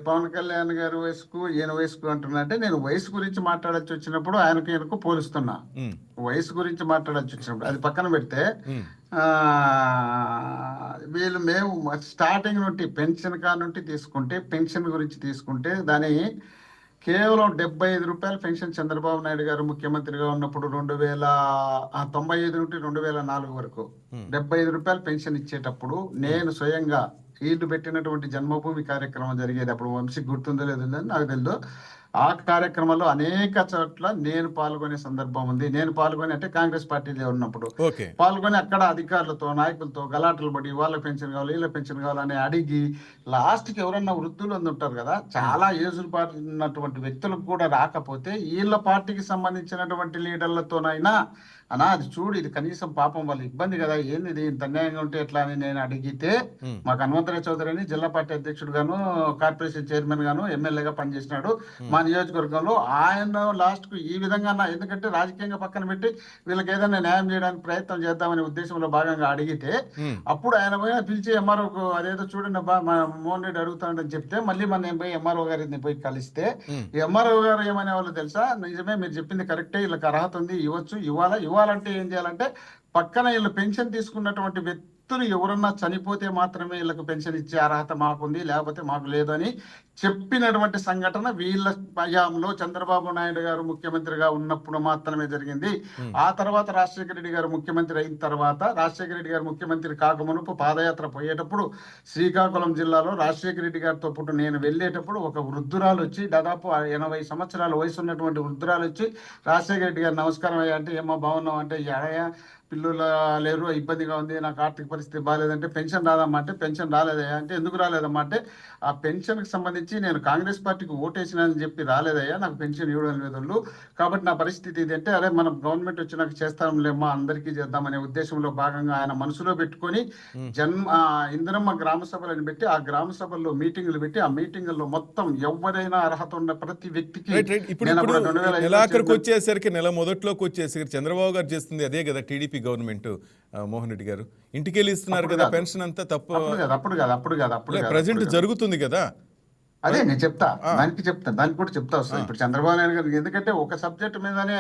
పవన్ కళ్యాణ్ గారి వయసుకు ఈయన వయసుకు అంటున్నారంటే, నేను వయసు గురించి మాట్లాడచ్చు వచ్చినప్పుడు ఈయనకు పోలుస్తున్నా. వయసు గురించి మాట్లాడచ్చు వచ్చినప్పుడు అది పక్కన పెడితే, మేము స్టార్టింగ్ నుండి పెన్షన్ నుండి తీసుకుంటే, పెన్షన్ గురించి తీసుకుంటే దాని కేవలం 75 రూపాయల పెన్షన్ చంద్రబాబు నాయుడు గారు ముఖ్యమంత్రిగా ఉన్నప్పుడు 1995 నుండి 2004 వరకు 75 రూపాయల పెన్షన్ ఇచ్చేటప్పుడు నేను స్వయంగా వీళ్ళు పెట్టినటువంటి జన్మభూమి కార్యక్రమం జరిగేది. అప్పుడు వంశీ గుర్తుందో లేదో నాకు తెలియదు. ఆ కార్యక్రమంలో అనేక చోట్ల నేను పాల్గొనే సందర్భం ఉంది. నేను పాల్గొని అంటే కాంగ్రెస్ పార్టీలో ఉన్నప్పుడు ఓకే. పాల్గొని అక్కడ అధికారులతో నాయకులతో గలాటలు పడి వాళ్ళకి పెన్షన్ కావాలి వీళ్ళకి పెన్షన్ కావాలని అడిగి లాస్ట్కి ఎవరన్నా వృద్ధులు ఉంటారు కదా, చాలా ఏజులు ఉన్నటువంటి వ్యక్తులకు కూడా రాకపోతే వీళ్ళ పార్టీకి సంబంధించినటువంటి లీడర్లతోనైనా అన్నా అది చూడు ఇది కనీసం పాపం వాళ్ళ ఇబ్బంది కదా, ఏంది ఇది ఇంత అన్యాయంగా ఉంటే ఎట్లా అని నేను అడిగితే మాకు హనుమంతరాయ చౌదరి అని జిల్లా పార్టీ అధ్యక్షుడు గాను కార్పొరేషన్ చైర్మన్ గాను ఎమ్మెల్యేగా పనిచేసినాడు మా నియోజకవర్గంలో. ఆయన లాస్ట్ కు ఈ విధంగా ఎందుకంటే రాజకీయంగా పక్కన పెట్టి వీళ్ళకి ఏదైనా న్యాయం చేయడానికి ప్రయత్నం చేద్దామనే ఉద్దేశంలో భాగంగా అడిగితే అప్పుడు ఆయన పోయి పిలిచి ఎంఆర్ఓ అదేదో చూడండి అబ్బా మా మోహన్ రెడ్డి అడుగుతాడని చెప్తే మళ్ళీ నేను పోయి ఎంఆర్ఓ గారిని పోయి కలిస్తే ఎంఆర్ఓ గారు ఏమనే వాళ్ళు తెలుసా, నిజమే మీరు చెప్పింది కరెక్టే, వీళ్ళకి అర్హత ఉంది ఇవ్వచ్చు, ఇవ్వాలంటే ఏం చేయాలంటే పక్కన వీళ్ళు పెన్షన్ తీసుకున్నటువంటి వ్యక్తులు ఎవరన్నా చనిపోతే మాత్రమే వీళ్ళకి పెన్షన్ ఇచ్చే అర్హత మాకుంది, లేకపోతే మాకు లేదు అని చెప్పినటువంటి సంఘటన వీళ్ళ హయాంలో చంద్రబాబు నాయుడు గారు ముఖ్యమంత్రిగా ఉన్నప్పుడు మాత్రమే జరిగింది. ఆ తర్వాత రాజశేఖర రెడ్డి గారు ముఖ్యమంత్రి అయిన తర్వాత రాజశేఖర రెడ్డి గారు ముఖ్యమంత్రి కాకమునుపు పాదయాత్ర పోయేటప్పుడు శ్రీకాకుళం జిల్లాలో రాజశేఖర రెడ్డి గారితో పాటు నేను వెళ్ళేటప్పుడు ఒక వృద్ధురాలు వచ్చి దాదాపు 80 సంవత్సరాల వయసు ఉన్నటువంటి వృద్ధురాలు వచ్చి రాజశేఖర రెడ్డి గారు నమస్కారం అయ్యా అంటే ఏమో బాగున్నాం అంటే ఎడయా పిల్లలు లేరు ఇబ్బందిగా ఉంది నాకు ఆర్థిక పరిస్థితి బాగాలేదంటే పెన్షన్ రాదమ్మా అంటే పెన్షన్ రాలేదయ్యా అంటే ఎందుకు రాలేదమ్మా అంటే ఆ పెన్షన్కి సంబంధించి నేను కాంగ్రెస్ పార్టీకి ఓటేసినని చెప్పి రాలేదయ్యా నాకు పెన్షన్ ఇవ్వడం లేదు కాబట్టి నా పరిస్థితి ఇది అంటే అరే మనం గవర్నమెంట్ వచ్చినాక చేస్తాంలేమ్మా అందరికీ చేద్దామనే ఉద్దేశంలో భాగంగా ఆయన మనసులో పెట్టుకొని ఇందిరమ్మ గ్రామ సభలను పెట్టి ఆ గ్రామ సభల్లో మీటింగులు పెట్టి ఆ మీటింగుల్లో మొత్తం ఎవరైనా అర్హత ఉన్న ప్రతి వ్యక్తికి నెలాఖరికి వచ్చేసరికి నెల మొదట్లోకి వచ్చేసరికి చంద్రబాబు గారు చేస్తుంది అదే కదా టీడీపీ గవర్నమెంట్ మోహన్ రెడ్డి గారు ఇంటికి వెళ్ళి ఇస్తున్నారు కదా పెన్షన్ అంతా తప్పు అప్పుడు ప్రజెంట్ జరుగుతుంది కదా. అదే నేను దానికి కూడా చెప్తా వస్తాను. ఇప్పుడు చంద్రబాబు నాయుడు గారు ఎందుకంటే ఒక సబ్జెక్ట్ మీదనే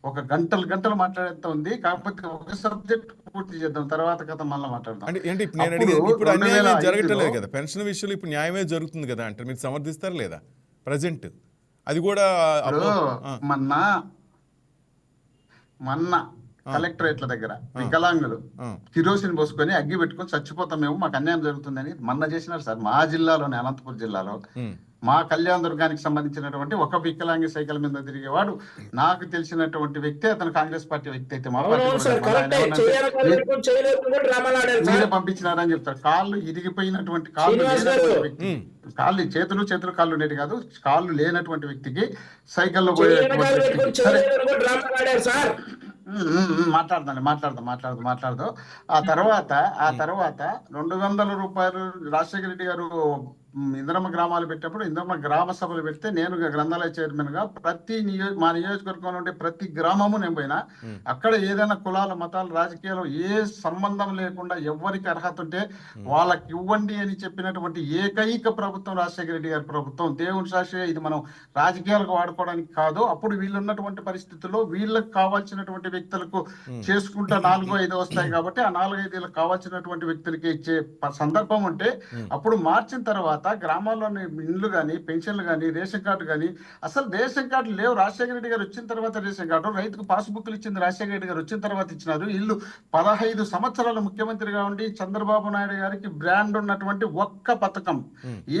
ఒక గంటలు మాట్లాడేస్తా ఉంది, కాకపోతే ఒక సబ్జెక్ట్ పూర్తి చేద్దాం తర్వాత కథ మళ్ళీ మాట్లాడదాం. అంటే నేను అడిగేది ఇప్పుడు అన్యాయం జరగట్లేదు కదా, పెన్షన్ విషయంలో ఇప్పుడు న్యాయమే జరుగుతుంది కదా అంటే మీరు సమర్థిస్తారు లేదా ప్రజెంట్ అది కూడా. మొన్న కలెక్టరేట్ల దగ్గర వికలాంగులు కిరోసిన్ పోసుకొని అగ్గి పెట్టుకొని చచ్చిపోతాం మేము మాకు అన్యాయం జరుగుతుందని మొన్న చేసినారు సార్. మా జిల్లాలోనే అనంతపురం జిల్లాలో మా కళ్యాణ దుర్గానికి సంబంధించినటువంటి ఒక వికలాంగి సైకిల్ మీద తిరిగేవాడు నాకు తెలిసినటువంటి వ్యక్తి, అతను కాంగ్రెస్ పార్టీ వ్యక్తి అయితే మా పార్టీ పంపించినారని చెప్తారు. కాళ్ళు ఇరిగిపోయినటువంటి చేతులు కాళ్ళు ఉండేది కాదు, కాళ్ళు లేనటువంటి వ్యక్తికి సైకిల్లో పోయేటువంటి మాట్లాడదు. ఆ తర్వాత 200 రూపాయలు రాజశేఖర రెడ్డి గారు ఇందిరమ్మ గ్రామాలు పెట్టినప్పుడు ఇందిరమ్మ గ్రామ సభలు పెడితే నేను గ్రంథాలయ చైర్మన్ గా మా నియోజకవర్గంలో ఉండే ప్రతి గ్రామము నేను పోయినా అక్కడ ఏదైనా కులాల మతాలు రాజకీయాలు ఏ సంబంధం లేకుండా ఎవరికి అర్హత ఉంటే వాళ్ళకి ఇవ్వండి అని చెప్పినటువంటి ఏకైక ప్రభుత్వం రాజశేఖర రెడ్డి గారి ప్రభుత్వం. దేవుని సాక్షిగా ఇది మనం రాజకీయాలకు వాడుకోవడానికి కాదు. అప్పుడు వీళ్ళు ఉన్నటువంటి పరిస్థితుల్లో వీళ్ళకి కావాల్సినటువంటి వ్యక్తులకు చేసుకుంటా 4-5 వస్తాయి కాబట్టి ఆ 4-5 వీళ్ళకి కావాల్సినటువంటి వ్యక్తులకి ఇచ్చే సందర్భం ఉంటే అప్పుడు మార్చిన తర్వాత గ్రామాల్లోని ఇండ్లు కానీ పెన్షన్లు కానీ రేషన్ కార్డు కానీ అసలు రేషన్ కార్డు లేవు. రాజశేఖర రెడ్డి గారు వచ్చిన తర్వాత రేషన్ కార్డు, రైతుకు పాస్బుక్లు ఇచ్చింది రాజశేఖర రెడ్డి గారు వచ్చిన తర్వాత ఇచ్చినారు. ఇల్లు 15 సంవత్సరాలు ముఖ్యమంత్రిగా ఉండి చంద్రబాబు నాయుడు గారికి బ్రాండ్ ఉన్నటువంటి ఒక్క పథకం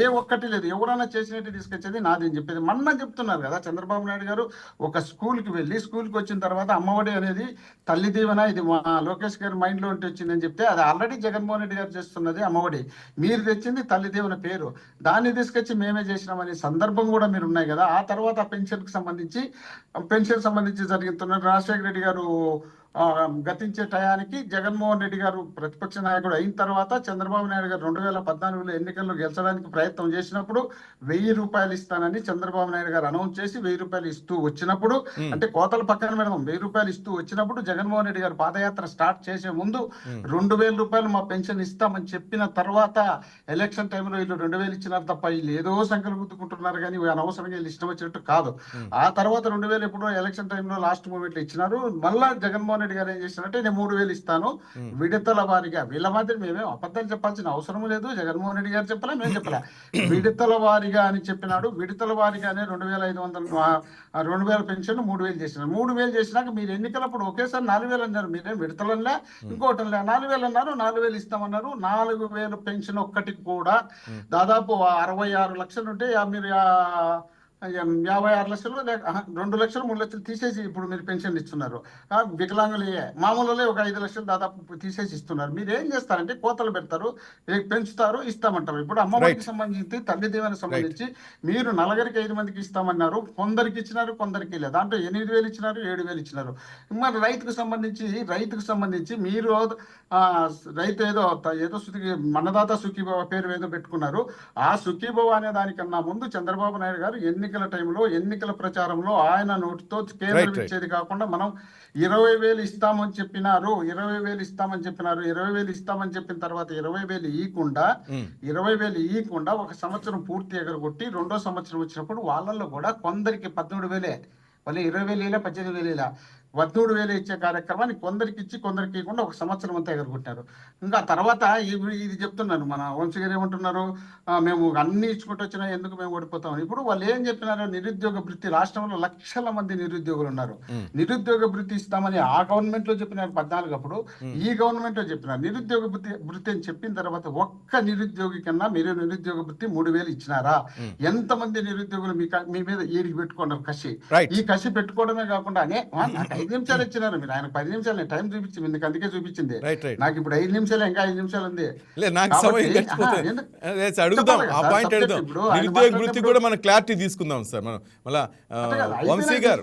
ఏ ఒక్కటి లేదు. ఎవరైనా చేసినట్టు తీసుకొచ్చేది నాది అని చెప్పేది మొన్న చెప్తున్నారు కదా. చంద్రబాబు నాయుడు గారు ఒక స్కూల్కి వెళ్ళి స్కూల్కి వచ్చిన తర్వాత అమ్మఒడి అనేది తల్లి దీవెన, ఇది మా లోకేష్ గారి మైండ్ లో ఉంటే వచ్చిందని చెప్తే అది ఆల్రెడీ జగన్మోహన్ రెడ్డి గారు చేస్తున్నది అమ్మఒడి, మీరు తెచ్చింది తల్లి దీవెన పేరు, దాన్ని తీసుకొచ్చి మేమే చేసినామనే సందర్భం కూడా మీరు ఉన్నాయి కదా. ఆ తర్వాత పెన్షన్ సంబంధించి జరుగుతున్న రాజశేఖర రెడ్డి గారు గతించే టయానికి జగన్మోహన్ రెడ్డి గారు ప్రతిపక్ష నాయకుడు అయిన తర్వాత చంద్రబాబు నాయుడు గారు 2014లో ఎన్నికల్లో గెలిచడానికి ప్రయత్నం చేసినప్పుడు 1000 రూపాయలు ఇస్తానని చంద్రబాబు నాయుడు గారు అనౌన్స్ చేసి 1000 రూపాయలు ఇస్తూ వచ్చినప్పుడు అంటే కోతలు పక్కన పెడదాం 1000 రూపాయలు ఇస్తూ వచ్చినప్పుడు జగన్మోహన్ రెడ్డి గారు పాదయాత్ర స్టార్ట్ చేసే ముందు 2000 రూపాయలు మా పెన్షన్ ఇస్తామని చెప్పిన తర్వాత ఎలక్షన్ టైంలో వీళ్ళు 2000 ఇచ్చినారు తప్ప వీళ్ళు ఏదో సంఖ్యలు గుర్తుకుంటున్నారు కానీ అనవసరంగా వీళ్ళు ఇష్టం వచ్చినట్టు కాదు. ఆ తర్వాత 2000 ఎప్పుడో ఎలక్షన్ టైంలో లాస్ట్ మూమెంట్ లో ఇచ్చినారు. మళ్ళా జగన్మోహన్ రెడ్డి గారు ఏం చేసినారంటే నేను 3000 ఇస్తాను విడతల వారిగా, వీళ్ళ మాదిరి మేమేం అబద్ధాలు చెప్పాల్సిన అవసరం లేదు, జగన్మోహన్ రెడ్డి గారు చెప్పలే మేము చెప్పలే, విడతల వారిగా అని చెప్పినాడు. విడతల వారిగానే 2500 పెన్షన్ 3000 చేసినారు. 3000 చేసినాక మీరు ఎన్నికలప్పుడు ఒకేసారి 4000 అన్నారు. మీరేం విడతలన్నా ఇంకోటి 4000 అన్నారు, 4000 ఇస్తామన్నారు. 4000 పెన్షన్ ఒక్కటి కూడా దాదాపు 66 లక్షలు ఉంటే మీరు 56 లక్షలు 2 లక్షలు 3 లక్షలు తీసేసి ఇప్పుడు మీరు పెన్షన్ ఇస్తున్నారు. వికలాంగులే మామూలులే ఒక 5 లక్షలు దాదాపు తీసేసి ఇస్తున్నారు. మీరు ఏం చేస్తారంటే కోతలు పెడతారు, పెంచుతారు, ఇస్తామంటారు. ఇప్పుడు అమ్మఒడికి సంబంధించి తల్లి దీవెనకి సంబంధించి మీరు నలుగురికి 5 మందికి ఇస్తామన్నారు, కొందరికి ఇచ్చినారు, కొందరికి లేదు. దాంట్లో 8,000 ఇచ్చినారు, 7,000 ఇచ్చినారు. మరి రైతుకు సంబంధించి మీరు రైతు ఏదో మన్నదాత సుఖీభవ పేరు ఏదో పెట్టుకున్నారు. ఆ సుఖీభవ అనే దానికన్నా ముందు చంద్రబాబు నాయుడు గారు ఎన్నికల టైంలో ఎన్నికల ప్రచారంలో ఆయన నోటితో కేంద్రం ఇచ్చేది కాకుండా మనం 20,000 ఇస్తామని చెప్పినారు. 20,000 ఇస్తామని చెప్పిన తర్వాత 20,000 ఇవ్వకుండా ఒక సంవత్సరం పూర్తి ఎగరగొట్టి రెండో సంవత్సరం వచ్చినప్పుడు వాళ్ళల్లో కూడా కొందరికి 13,000 మళ్ళీ 20,000 18,000 13,000 ఇచ్చే కార్యక్రమాన్ని కొందరికి ఇచ్చి కొందరికి ఇవ్వకుండా ఒక సంవత్సరం అంతా ఎగరగొట్టారు. ఇంకా తర్వాత ఇది చెప్తున్నాను, మన వంశీ గారు ఏమంటున్నారు, మేము అన్ని ఇచ్చుకుంటూ వచ్చినా ఎందుకు మేము ఓడిపోతామని. ఇప్పుడు వాళ్ళు ఏం చెప్పినారు, నిరుద్యోగ భృతి రాష్ట్రంలో లక్షల మంది నిరుద్యోగులు ఉన్నారు. నిరుద్యోగ భృతి ఇస్తామని ఆ గవర్నమెంట్ లో చెప్పినారు 14 అప్పుడు, ఈ గవర్నమెంట్ లో చెప్పినారు నిరుద్యోగ భృతి అని చెప్పిన తర్వాత ఒక్క నిరుద్యోగి కన్నా మీరు నిరుద్యోగ భృతి 3,000 ఇచ్చినారా? ఎంతమంది నిరుద్యోగులు మీ మీద ఈడికి పెట్టుకున్నారు కసి. ఈ కసి పెట్టుకోవడమే కాకుండా 5 నిమిషాలు ఇచ్చినారు మీరు. ఆయన 10 నిమిషాలు టైం చూపించింది, మీకు అందుకే చూపించింది. నాకు ఇప్పుడు 5 నిమిషాలు ఇంకా 5 నిమిషాలు ఉంది. అడుగుదాం ఆ పాయింట్ అడుగుదాం. నిరుద్యోగ వృత్తి కూడా మనం క్లారిటీ తీసుకుందాం సార్. మనం మళ్ళా వంశీ గారు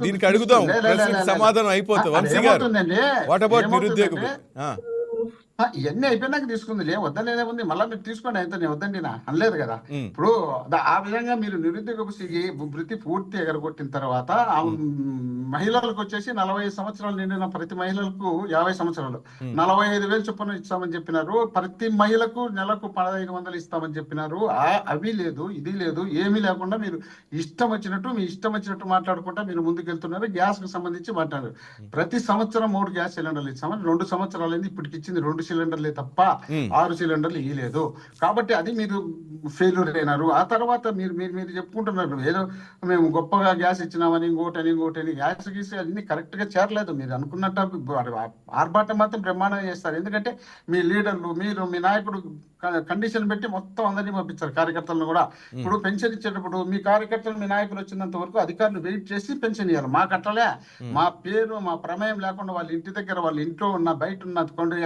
దీనికి అడుగుదాం, సమాధానం అయిపోతుంది. వంశీ గారు వాట్ అబౌట్ నిరుద్యోగ ఇవన్నీ అయిపోయినాక తీసుకుంది వద్దనే ఉంది. మళ్ళీ మీరు తీసుకోండి అయితే నేను వద్దండి నా అనలేదు కదా. ఇప్పుడు ఆ విధంగా మీరు నిరుద్యోగ భృతి పూర్తి ఎగరగొట్టిన తర్వాత మహిళలకు వచ్చేసి 45 సంవత్సరాలు నిండిన ప్రతి మహిళలకు 50 సంవత్సరాలు 45,000 చొప్పున ఇస్తామని చెప్పినారు. ప్రతి మహిళకు నెలకు 1,500 ఇస్తామని చెప్పినారు. అవి లేదు, ఇది లేదు, ఏమీ లేకుండా మీరు మీ ఇష్టం వచ్చినట్టు మాట్లాడుకుంటా మీరు ముందుకెళ్తున్నారు. గ్యాస్ కు సంబంధించి మాట్లాడారు. ప్రతి సంవత్సరం 3 గ్యాస్ సిలిండర్లు ఇస్తామని 2 సంవత్సరాలైంది, ఇప్పటికి ఇచ్చింది 2 సిలిండర్లే తప్ప 6 సిలిండర్లు ఇవ్వలేదు. కాబట్టి అది మీరు ఫెయిల్యూర్ అయినారు. ఆ తర్వాత మీరు చెప్పుకుంటున్నారు ఏదో మేము గొప్పగా గ్యాస్ ఇచ్చినామని ఇంకోటని గ్యాస్ గీసి అన్ని కరెక్ట్ గా చేరలేదు. మీరు అనుకున్నట్టు ఆర్భాటం మాత్రం బ్రహ్మాండంగా చేస్తారు. ఎందుకంటే మీ లీడర్లు మీ నాయకుడు కండిషన్ పెట్టి మొత్తం అందరినీ పంపించారు, కార్యకర్తలను కూడా. ఇప్పుడు పెన్షన్ ఇచ్చేటప్పుడు మీ కార్యకర్తలు మీ నాయకులు వచ్చినంత వరకు అధికారులు వెయిట్ చేసి పెన్షన్ ఇవ్వాలి. మా కట్టలే మా పేరు మా ప్రమేయం లేకుండా వాళ్ళ ఇంటి దగ్గర వాళ్ళ ఇంట్లో ఉన్న బయట ఉన్న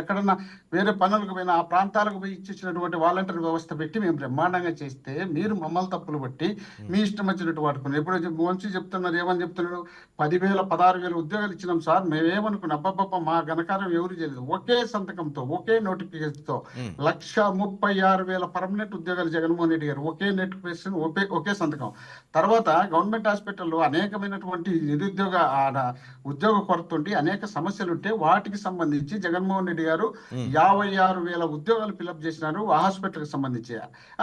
ఎక్కడన్నా వేరే పనులకు పోయినా ఆ ప్రాంతాలకు పోయి ఇచ్చినటువంటి వాలంటీర్ వ్యవస్థ పెట్టి మేము బ్రహ్మాండంగా చేస్తే మీరు మమ్మల్ని తప్పులు బట్టి మీ ఇష్టం వచ్చినట్టు వాడుకున్నారు. ఎప్పుడు వంశీ చెప్తున్నారు, ఏమని చెప్తున్నాడు, 10,000 16,000 ఉద్యోగాలు ఇచ్చినాం సార్. మేమేమనుకున్నాం, అబ్బబ్బ మా ఘనకార్యం ఎవరు చేయలేదు. ఒకే సంతకంతో ఒకే నోటిఫికేషన్తో 1,36,000 పర్మనెంట్ ఉద్యోగాలు జగన్మోహన్ రెడ్డి గారు ఒకే నోటిఫికేషన్ ఒకే సంతకం. తర్వాత గవర్నమెంట్ హాస్పిటల్లో అనేకమైనటువంటి ఉద్యోగ కొరత ఉండి అనేక సమస్యలు ఉంటే వాటికి సంబంధించి జగన్మోహన్ రెడ్డి గారు 56,000 ఉద్యోగాలు ఫిలప్ చేసినారు ఆ హాస్పిటల్ కి సంబంధించి.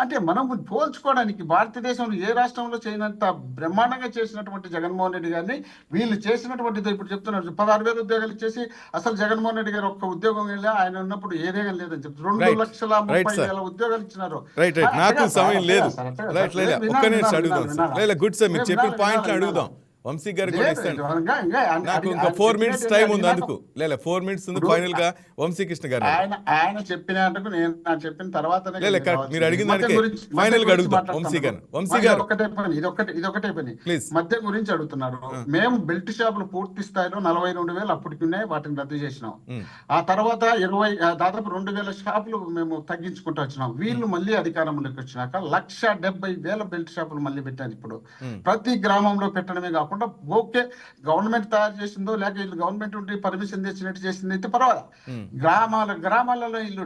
అంటే మనం పోల్చుకోవడానికి భారతదేశంలో ఏ రాష్ట్రంలో చేయనంత బ్రహ్మాండంగా చేసినటువంటి జగన్మోహన్ రెడ్డి గారిని వీళ్ళు చేసినటువంటిది ఇప్పుడు చెప్తున్నారు. 16,000 ఉద్యోగాలు ఇచ్చేసి అసలు జగన్మోహన్ రెడ్డి గారు ఒక్క ఉద్యోగం వెళ్ళి ఆయన ఉన్నప్పుడు ఏదేగా లేదని చెప్తారు. 2,30,000 ఉద్యోగాలు ఇచ్చినారు. నాకు సమయం లేదు. ఒక్క నిమిషం అడుగుదాం. గుడ్ సార్, మీరు చెప్పిన పాయింట్లు అడుగుదాం. వంశీ గారు కూడా ఇస్తాను. నాకు ఇంకా 4 minutes టైం ఉంది, అందుకు 4 minutes ఉంది. ఫైనల్ గా వంశీకృష్ణ గారు ఆయన చెప్పినట్టుకు నేను చెప్పిన తర్వాత మీరు అడిగిన దానికి ఫైనల్ గా అడుగుతాం. వంశీ గారు ఇదొకటే పని మద్యం గురించి అడుగుతున్నారు. మేము బెల్ట్ షాపులు పూర్తి స్థాయిలో 42,000 అప్పటికి ఉన్నాయి, వాటిని రద్దు చేసినాం. ఆ తర్వాత దాదాపు 2,000 షాపులు మేము తగ్గించుకుంటూ వచ్చినాం. వీళ్ళు మళ్ళీ అధికారంలోకి వచ్చినాక 1,70,000 బెల్ట్ షాపులు మళ్ళీ పెట్టారు. ఇప్పుడు ప్రతి గ్రామంలో పెట్టడమే కాకుండా ఓకే గవర్నమెంట్ తయారు చేసిందో లేక వీళ్ళు గవర్నమెంట్ ఉండి పర్మిషన్ తెచ్చినట్టు చేసింది అయితే పర్వాలేదు. గ్రామాలలో వీళ్ళు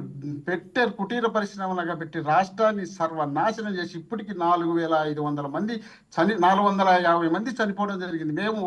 పెట్టారు, కుటీర పరిశ్రమలుగా పెట్టి రాష్ట్రాన్ని సర్వనాశనం చేసి ఇప్పటికి 4,500 మంది 450 మంది చనిపోవడం జరిగింది. మేము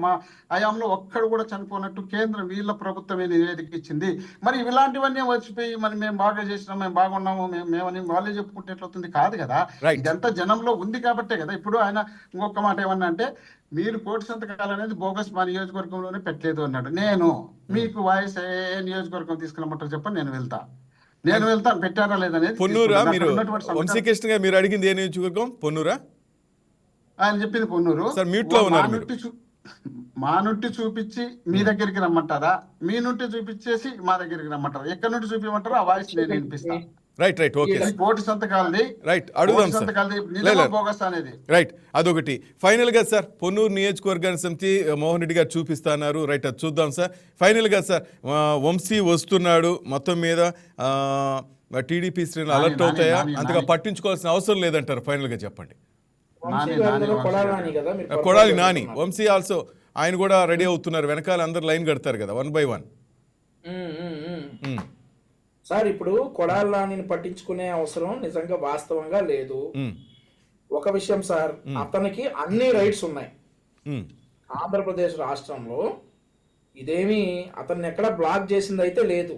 మా హయాంలో ఒక్కడు కూడా చనిపోయినట్టు కేంద్రం వీళ్ళ ప్రభుత్వమే నివేదిక ఇచ్చింది. మరి ఇలాంటివన్నీ వచ్చిపోయి మరి మేము బాగా చేసినాం, మేము బాగున్నాము మేమని వాళ్ళే చెప్పుకుంటే ఎట్లవుతుంది? కాదు కదా. ఇదంతా జనంలో ఉంది కాబట్టే కదా. ఇప్పుడు ఆయన ఇంకొక మాట ఏమన్నా అంటే మీరు 1,00,000 సంతకాలు అనేది బోగస్ మా నియోజకవర్గంలోనే పెట్టలేదు అన్నాడు. నేను మీకు వాయిస్ ఏ నియోజకవర్గం తీసుకెళ్ళమంటారు చెప్పండి, నేను వెళ్తాను. పెట్టారా లేదనేది. పొన్నూరా? మీరు వంశీకృష్ణ గారు మీరు అడిగింది ఏ నియోజకవర్గం? పొన్నూరా? ఆయన చెప్పింది పొన్నూరు. మా నుండి చూపించి మీ దగ్గరికి రమ్మంటారా, మీ నుండి చూపించేసి మా దగ్గరికి రమ్మంటారా, ఎక్కడి నుండి చూపించమంటారో ఆ వాయిస్ నేను వినిపిస్తాను. రైట్ రైట్ ఓకే ఈ కోటి సంతకాలది రైట్ అడుగుదాం కోటి సార్ సంతకాలది లే, నిజమా లే. బోగస్ అనేది రైట్ అదొకటి ఫైనల్గా సార్ పొన్నూరు నియోజకవర్గానికి సమితి మోహన్ రెడ్డి గారు చూపిస్తున్నారు రైట్ అది చూద్దాం సార్ ఫైనల్గా సార్ వంశీ వస్తున్నాడు మొత్తం మీద టీడీపీ శ్రేణులు అలర్ట్ అవుతాయా అంతగా పట్టించుకోవాల్సిన అవసరం లేదంటారు ఫైనల్గా చెప్పండి వంశీ గారు కదా, కొడాలి నాని కదా, మీరు కొడాలి పొరపాటు నాని చేస్తున్నారు. వంశీ ఆల్సో ఆయన కూడా రెడీ అవుతున్నారు వెనకాల అందరు లైన్ కడతారు కదా 1 by 1 సార్ ఇప్పుడు కొడాలి నానిని పట్టించుకునే అవసరం నిజంగా వాస్తవంగా లేదు. ఒక విషయం సార్, అతనికి అన్ని రైట్స్ ఉన్నాయి. ఆంధ్రప్రదేశ్ రాష్ట్రంలో ఇదేమి అతన్ని ఎక్కడ బ్లాక్ చేసింది అయితే లేదు.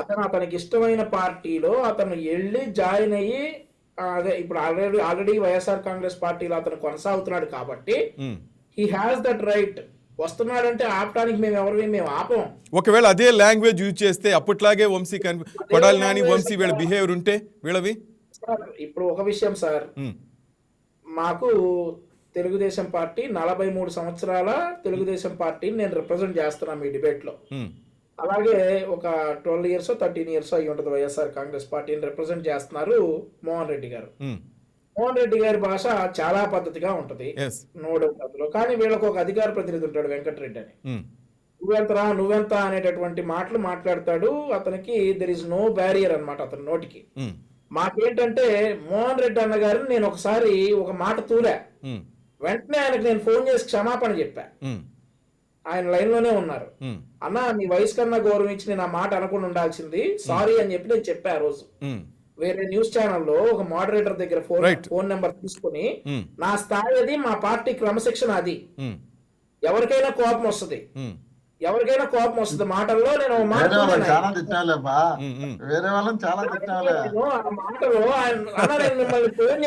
అతనికి ఇష్టమైన పార్టీలో అతను వెళ్ళి జాయిన్ అయ్యి అదే ఇప్పుడు ఆల్రెడీ వైఎస్ఆర్ కాంగ్రెస్ పార్టీలో అతను కొనసాగుతున్నాడు కాబట్టి హీ హ్యాస్ దట్ రైట్. వస్తున్నాడంటే ఆపడానికి మేము ఆపం. ఒకవేళ అదే లాంగ్వేజ్ యూజ్ చేస్తే అప్పట్లాగే వంశీ కొడాలి నాని వంశీ వీళ్ళ బిహేవియర్ ఉంటే వీళ్ళవి సార్ ఇప్పుడు ఒక విషయం సార్, మాకు తెలుగుదేశం పార్టీ 43 సంవత్సరాల తెలుగుదేశం పార్టీని నేను రిప్రజెంట్ చేస్తున్నాను మీ డిబేట్ లో. అలాగే ఒక 12 years 13 years అయి ఉంటుంది వైఎస్ఆర్ కాంగ్రెస్ పార్టీని రిప్రజెంట్ చేస్తున్నారు మోహన్ రెడ్డి గారు. మోహన్ రెడ్డి గారి భాష చాలా పద్ధతిగా ఉంటది, నోడు అందులో. కానీ వీళ్ళకు ఒక అధికార ప్రతినిధి ఉంటాడు వెంకటరెడ్డి అని. నువ్వెంత అనేటటువంటి మాటలు మాట్లాడతాడు. అతనికి దెర్ ఇస్ నో బ్యారియర్ అన్నమాట అతని నోటికి. మాకేంటంటే మోహన్ రెడ్డి అన్న గారిని నేను ఒకసారి ఒక మాట తూలా, వెంటనే ఆయనకు నేను ఫోన్ చేసి క్షమాపణ చెప్పా. ఆయన లైన్ లోనే ఉన్నారు. అన్న నీ వయసు కన్నా గౌరవం ఇచ్చి నేను ఆ మాట అనకుండా ఉండాల్సింది, సారీ అని చెప్పి నేను చెప్పా ఆ రోజు. వేరే న్యూస్ ఛానల్లో ఒక మోడరేటర్ దగ్గర ఫోన్ నెంబర్ తీసుకుని, నా స్థాయి అది, మా పార్టీ క్రమశిక్షణ అది, ఎవరికైనా కోపం వస్తుంది మాటల్లో. నేను వేరే వాళ్ళని చాలా తిట్టాలేబా, వేరే వాళ్ళని చాలా తిట్టాలే. మాటలో మిమ్మల్ని ఫోన్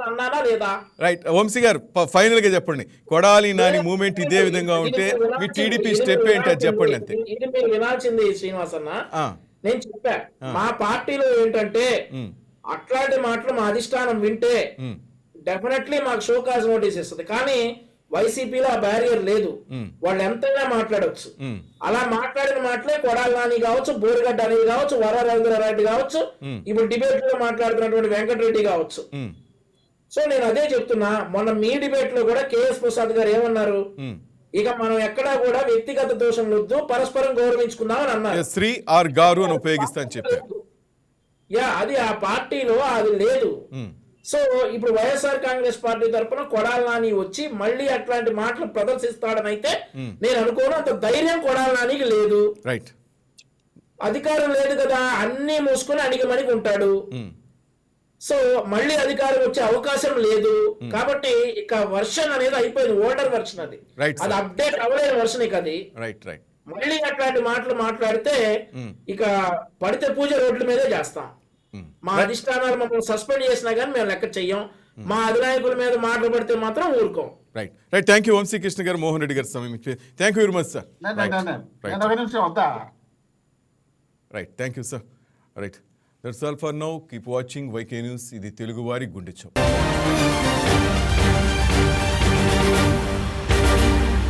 అన్నానా లేదా? రైట్ వంశీ గారు ఫైనల్ గా చెప్పండి, కొడాలి నాని మూమెంట్ ఇదే విధంగా ఉంటే మీ టీడీపీ స్టెప్ ఏంటి అది చెప్పండి అంతే. ఇది మీరు వినాల్సింది శ్రీనివాస్ అన్న. నేను చెప్పా మా పార్టీలో ఏంటంటే అట్లాంటి మాటలు మా అధిష్టానం వింటే డెఫినెట్లీ మాకు షోకాజ్ నోటీస్ ఇస్తుంది. కానీ వైసీపీలో ఆ బ్యారియర్ లేదు, వాళ్ళు ఎంతైనా మాట్లాడవచ్చు. అలా మాట్లాడిన మాటలే కొడాలి నాని కావచ్చు, బోరిగడ్డ అనేది కావచ్చు, వర రవీంద్రారెడ్డి కావచ్చు, ఇప్పుడు డిబేట్ లో మాట్లాడుతున్నటువంటి వెంకటరెడ్డి కావచ్చు. సో నేను అదే చెప్తున్నా, మొన్న మీ డిబేట్ లో కూడా కేఎస్ ప్రసాద్ గారు ఏమన్నారు, ఇక మనం ఎక్కడా కూడా వ్యక్తిగత దోషం వద్దు, పరస్పరం గౌరవించుకుందాం అని అన్నారు. శ్రీ ఆర్ గారు అని ఉపయోగిస్తాను చెప్పారు. అది ఆ పార్టీలో అది లేదు. సో ఇప్పుడు వైఎస్ఆర్ కాంగ్రెస్ పార్టీ తరఫున కొడాలి నాని వచ్చి మళ్ళీ అట్లాంటి మాటలు ప్రదర్శిస్తాడని అయితే నేను అనుకోను. అంత ధైర్యం కొడాలి నానికి లేదు. రైట్, అధికారం లేదు కదా, అన్ని మూసుకొని అణిగిమణిగి ఉంటాడు. సో మళ్ళీ అధికారం వచ్చే అవకాశం లేదు. కాబట్టి ఇక వర్షన్ అనేది అయిపోయింది, ఓల్డర్ వర్షన్ అది అప్డేట్ అవ్వలేని వర్షన్ ఇక అది. మళ్ళీ అట్లాంటి మాటలు మాట్లాడితే ఇక పడితే పూజ రోడ్ల మీదే చేస్తాం. మా అధిష్టానాలు మమ్మల్ని సస్పెండ్ చేసినా కానీ మేము లెక్క చెయ్యం. మా అధినాయకుల మీద మాటలు పడితే మాత్రం ఊరుకోం. Right right thank you Vamsi Krishna garu, Mohan Reddy garu సమయం thank you very much sir. Right thank you sir. Right that's all for now. Keep watching YK news. ఇది తెలుగువారి గుండె చౌ.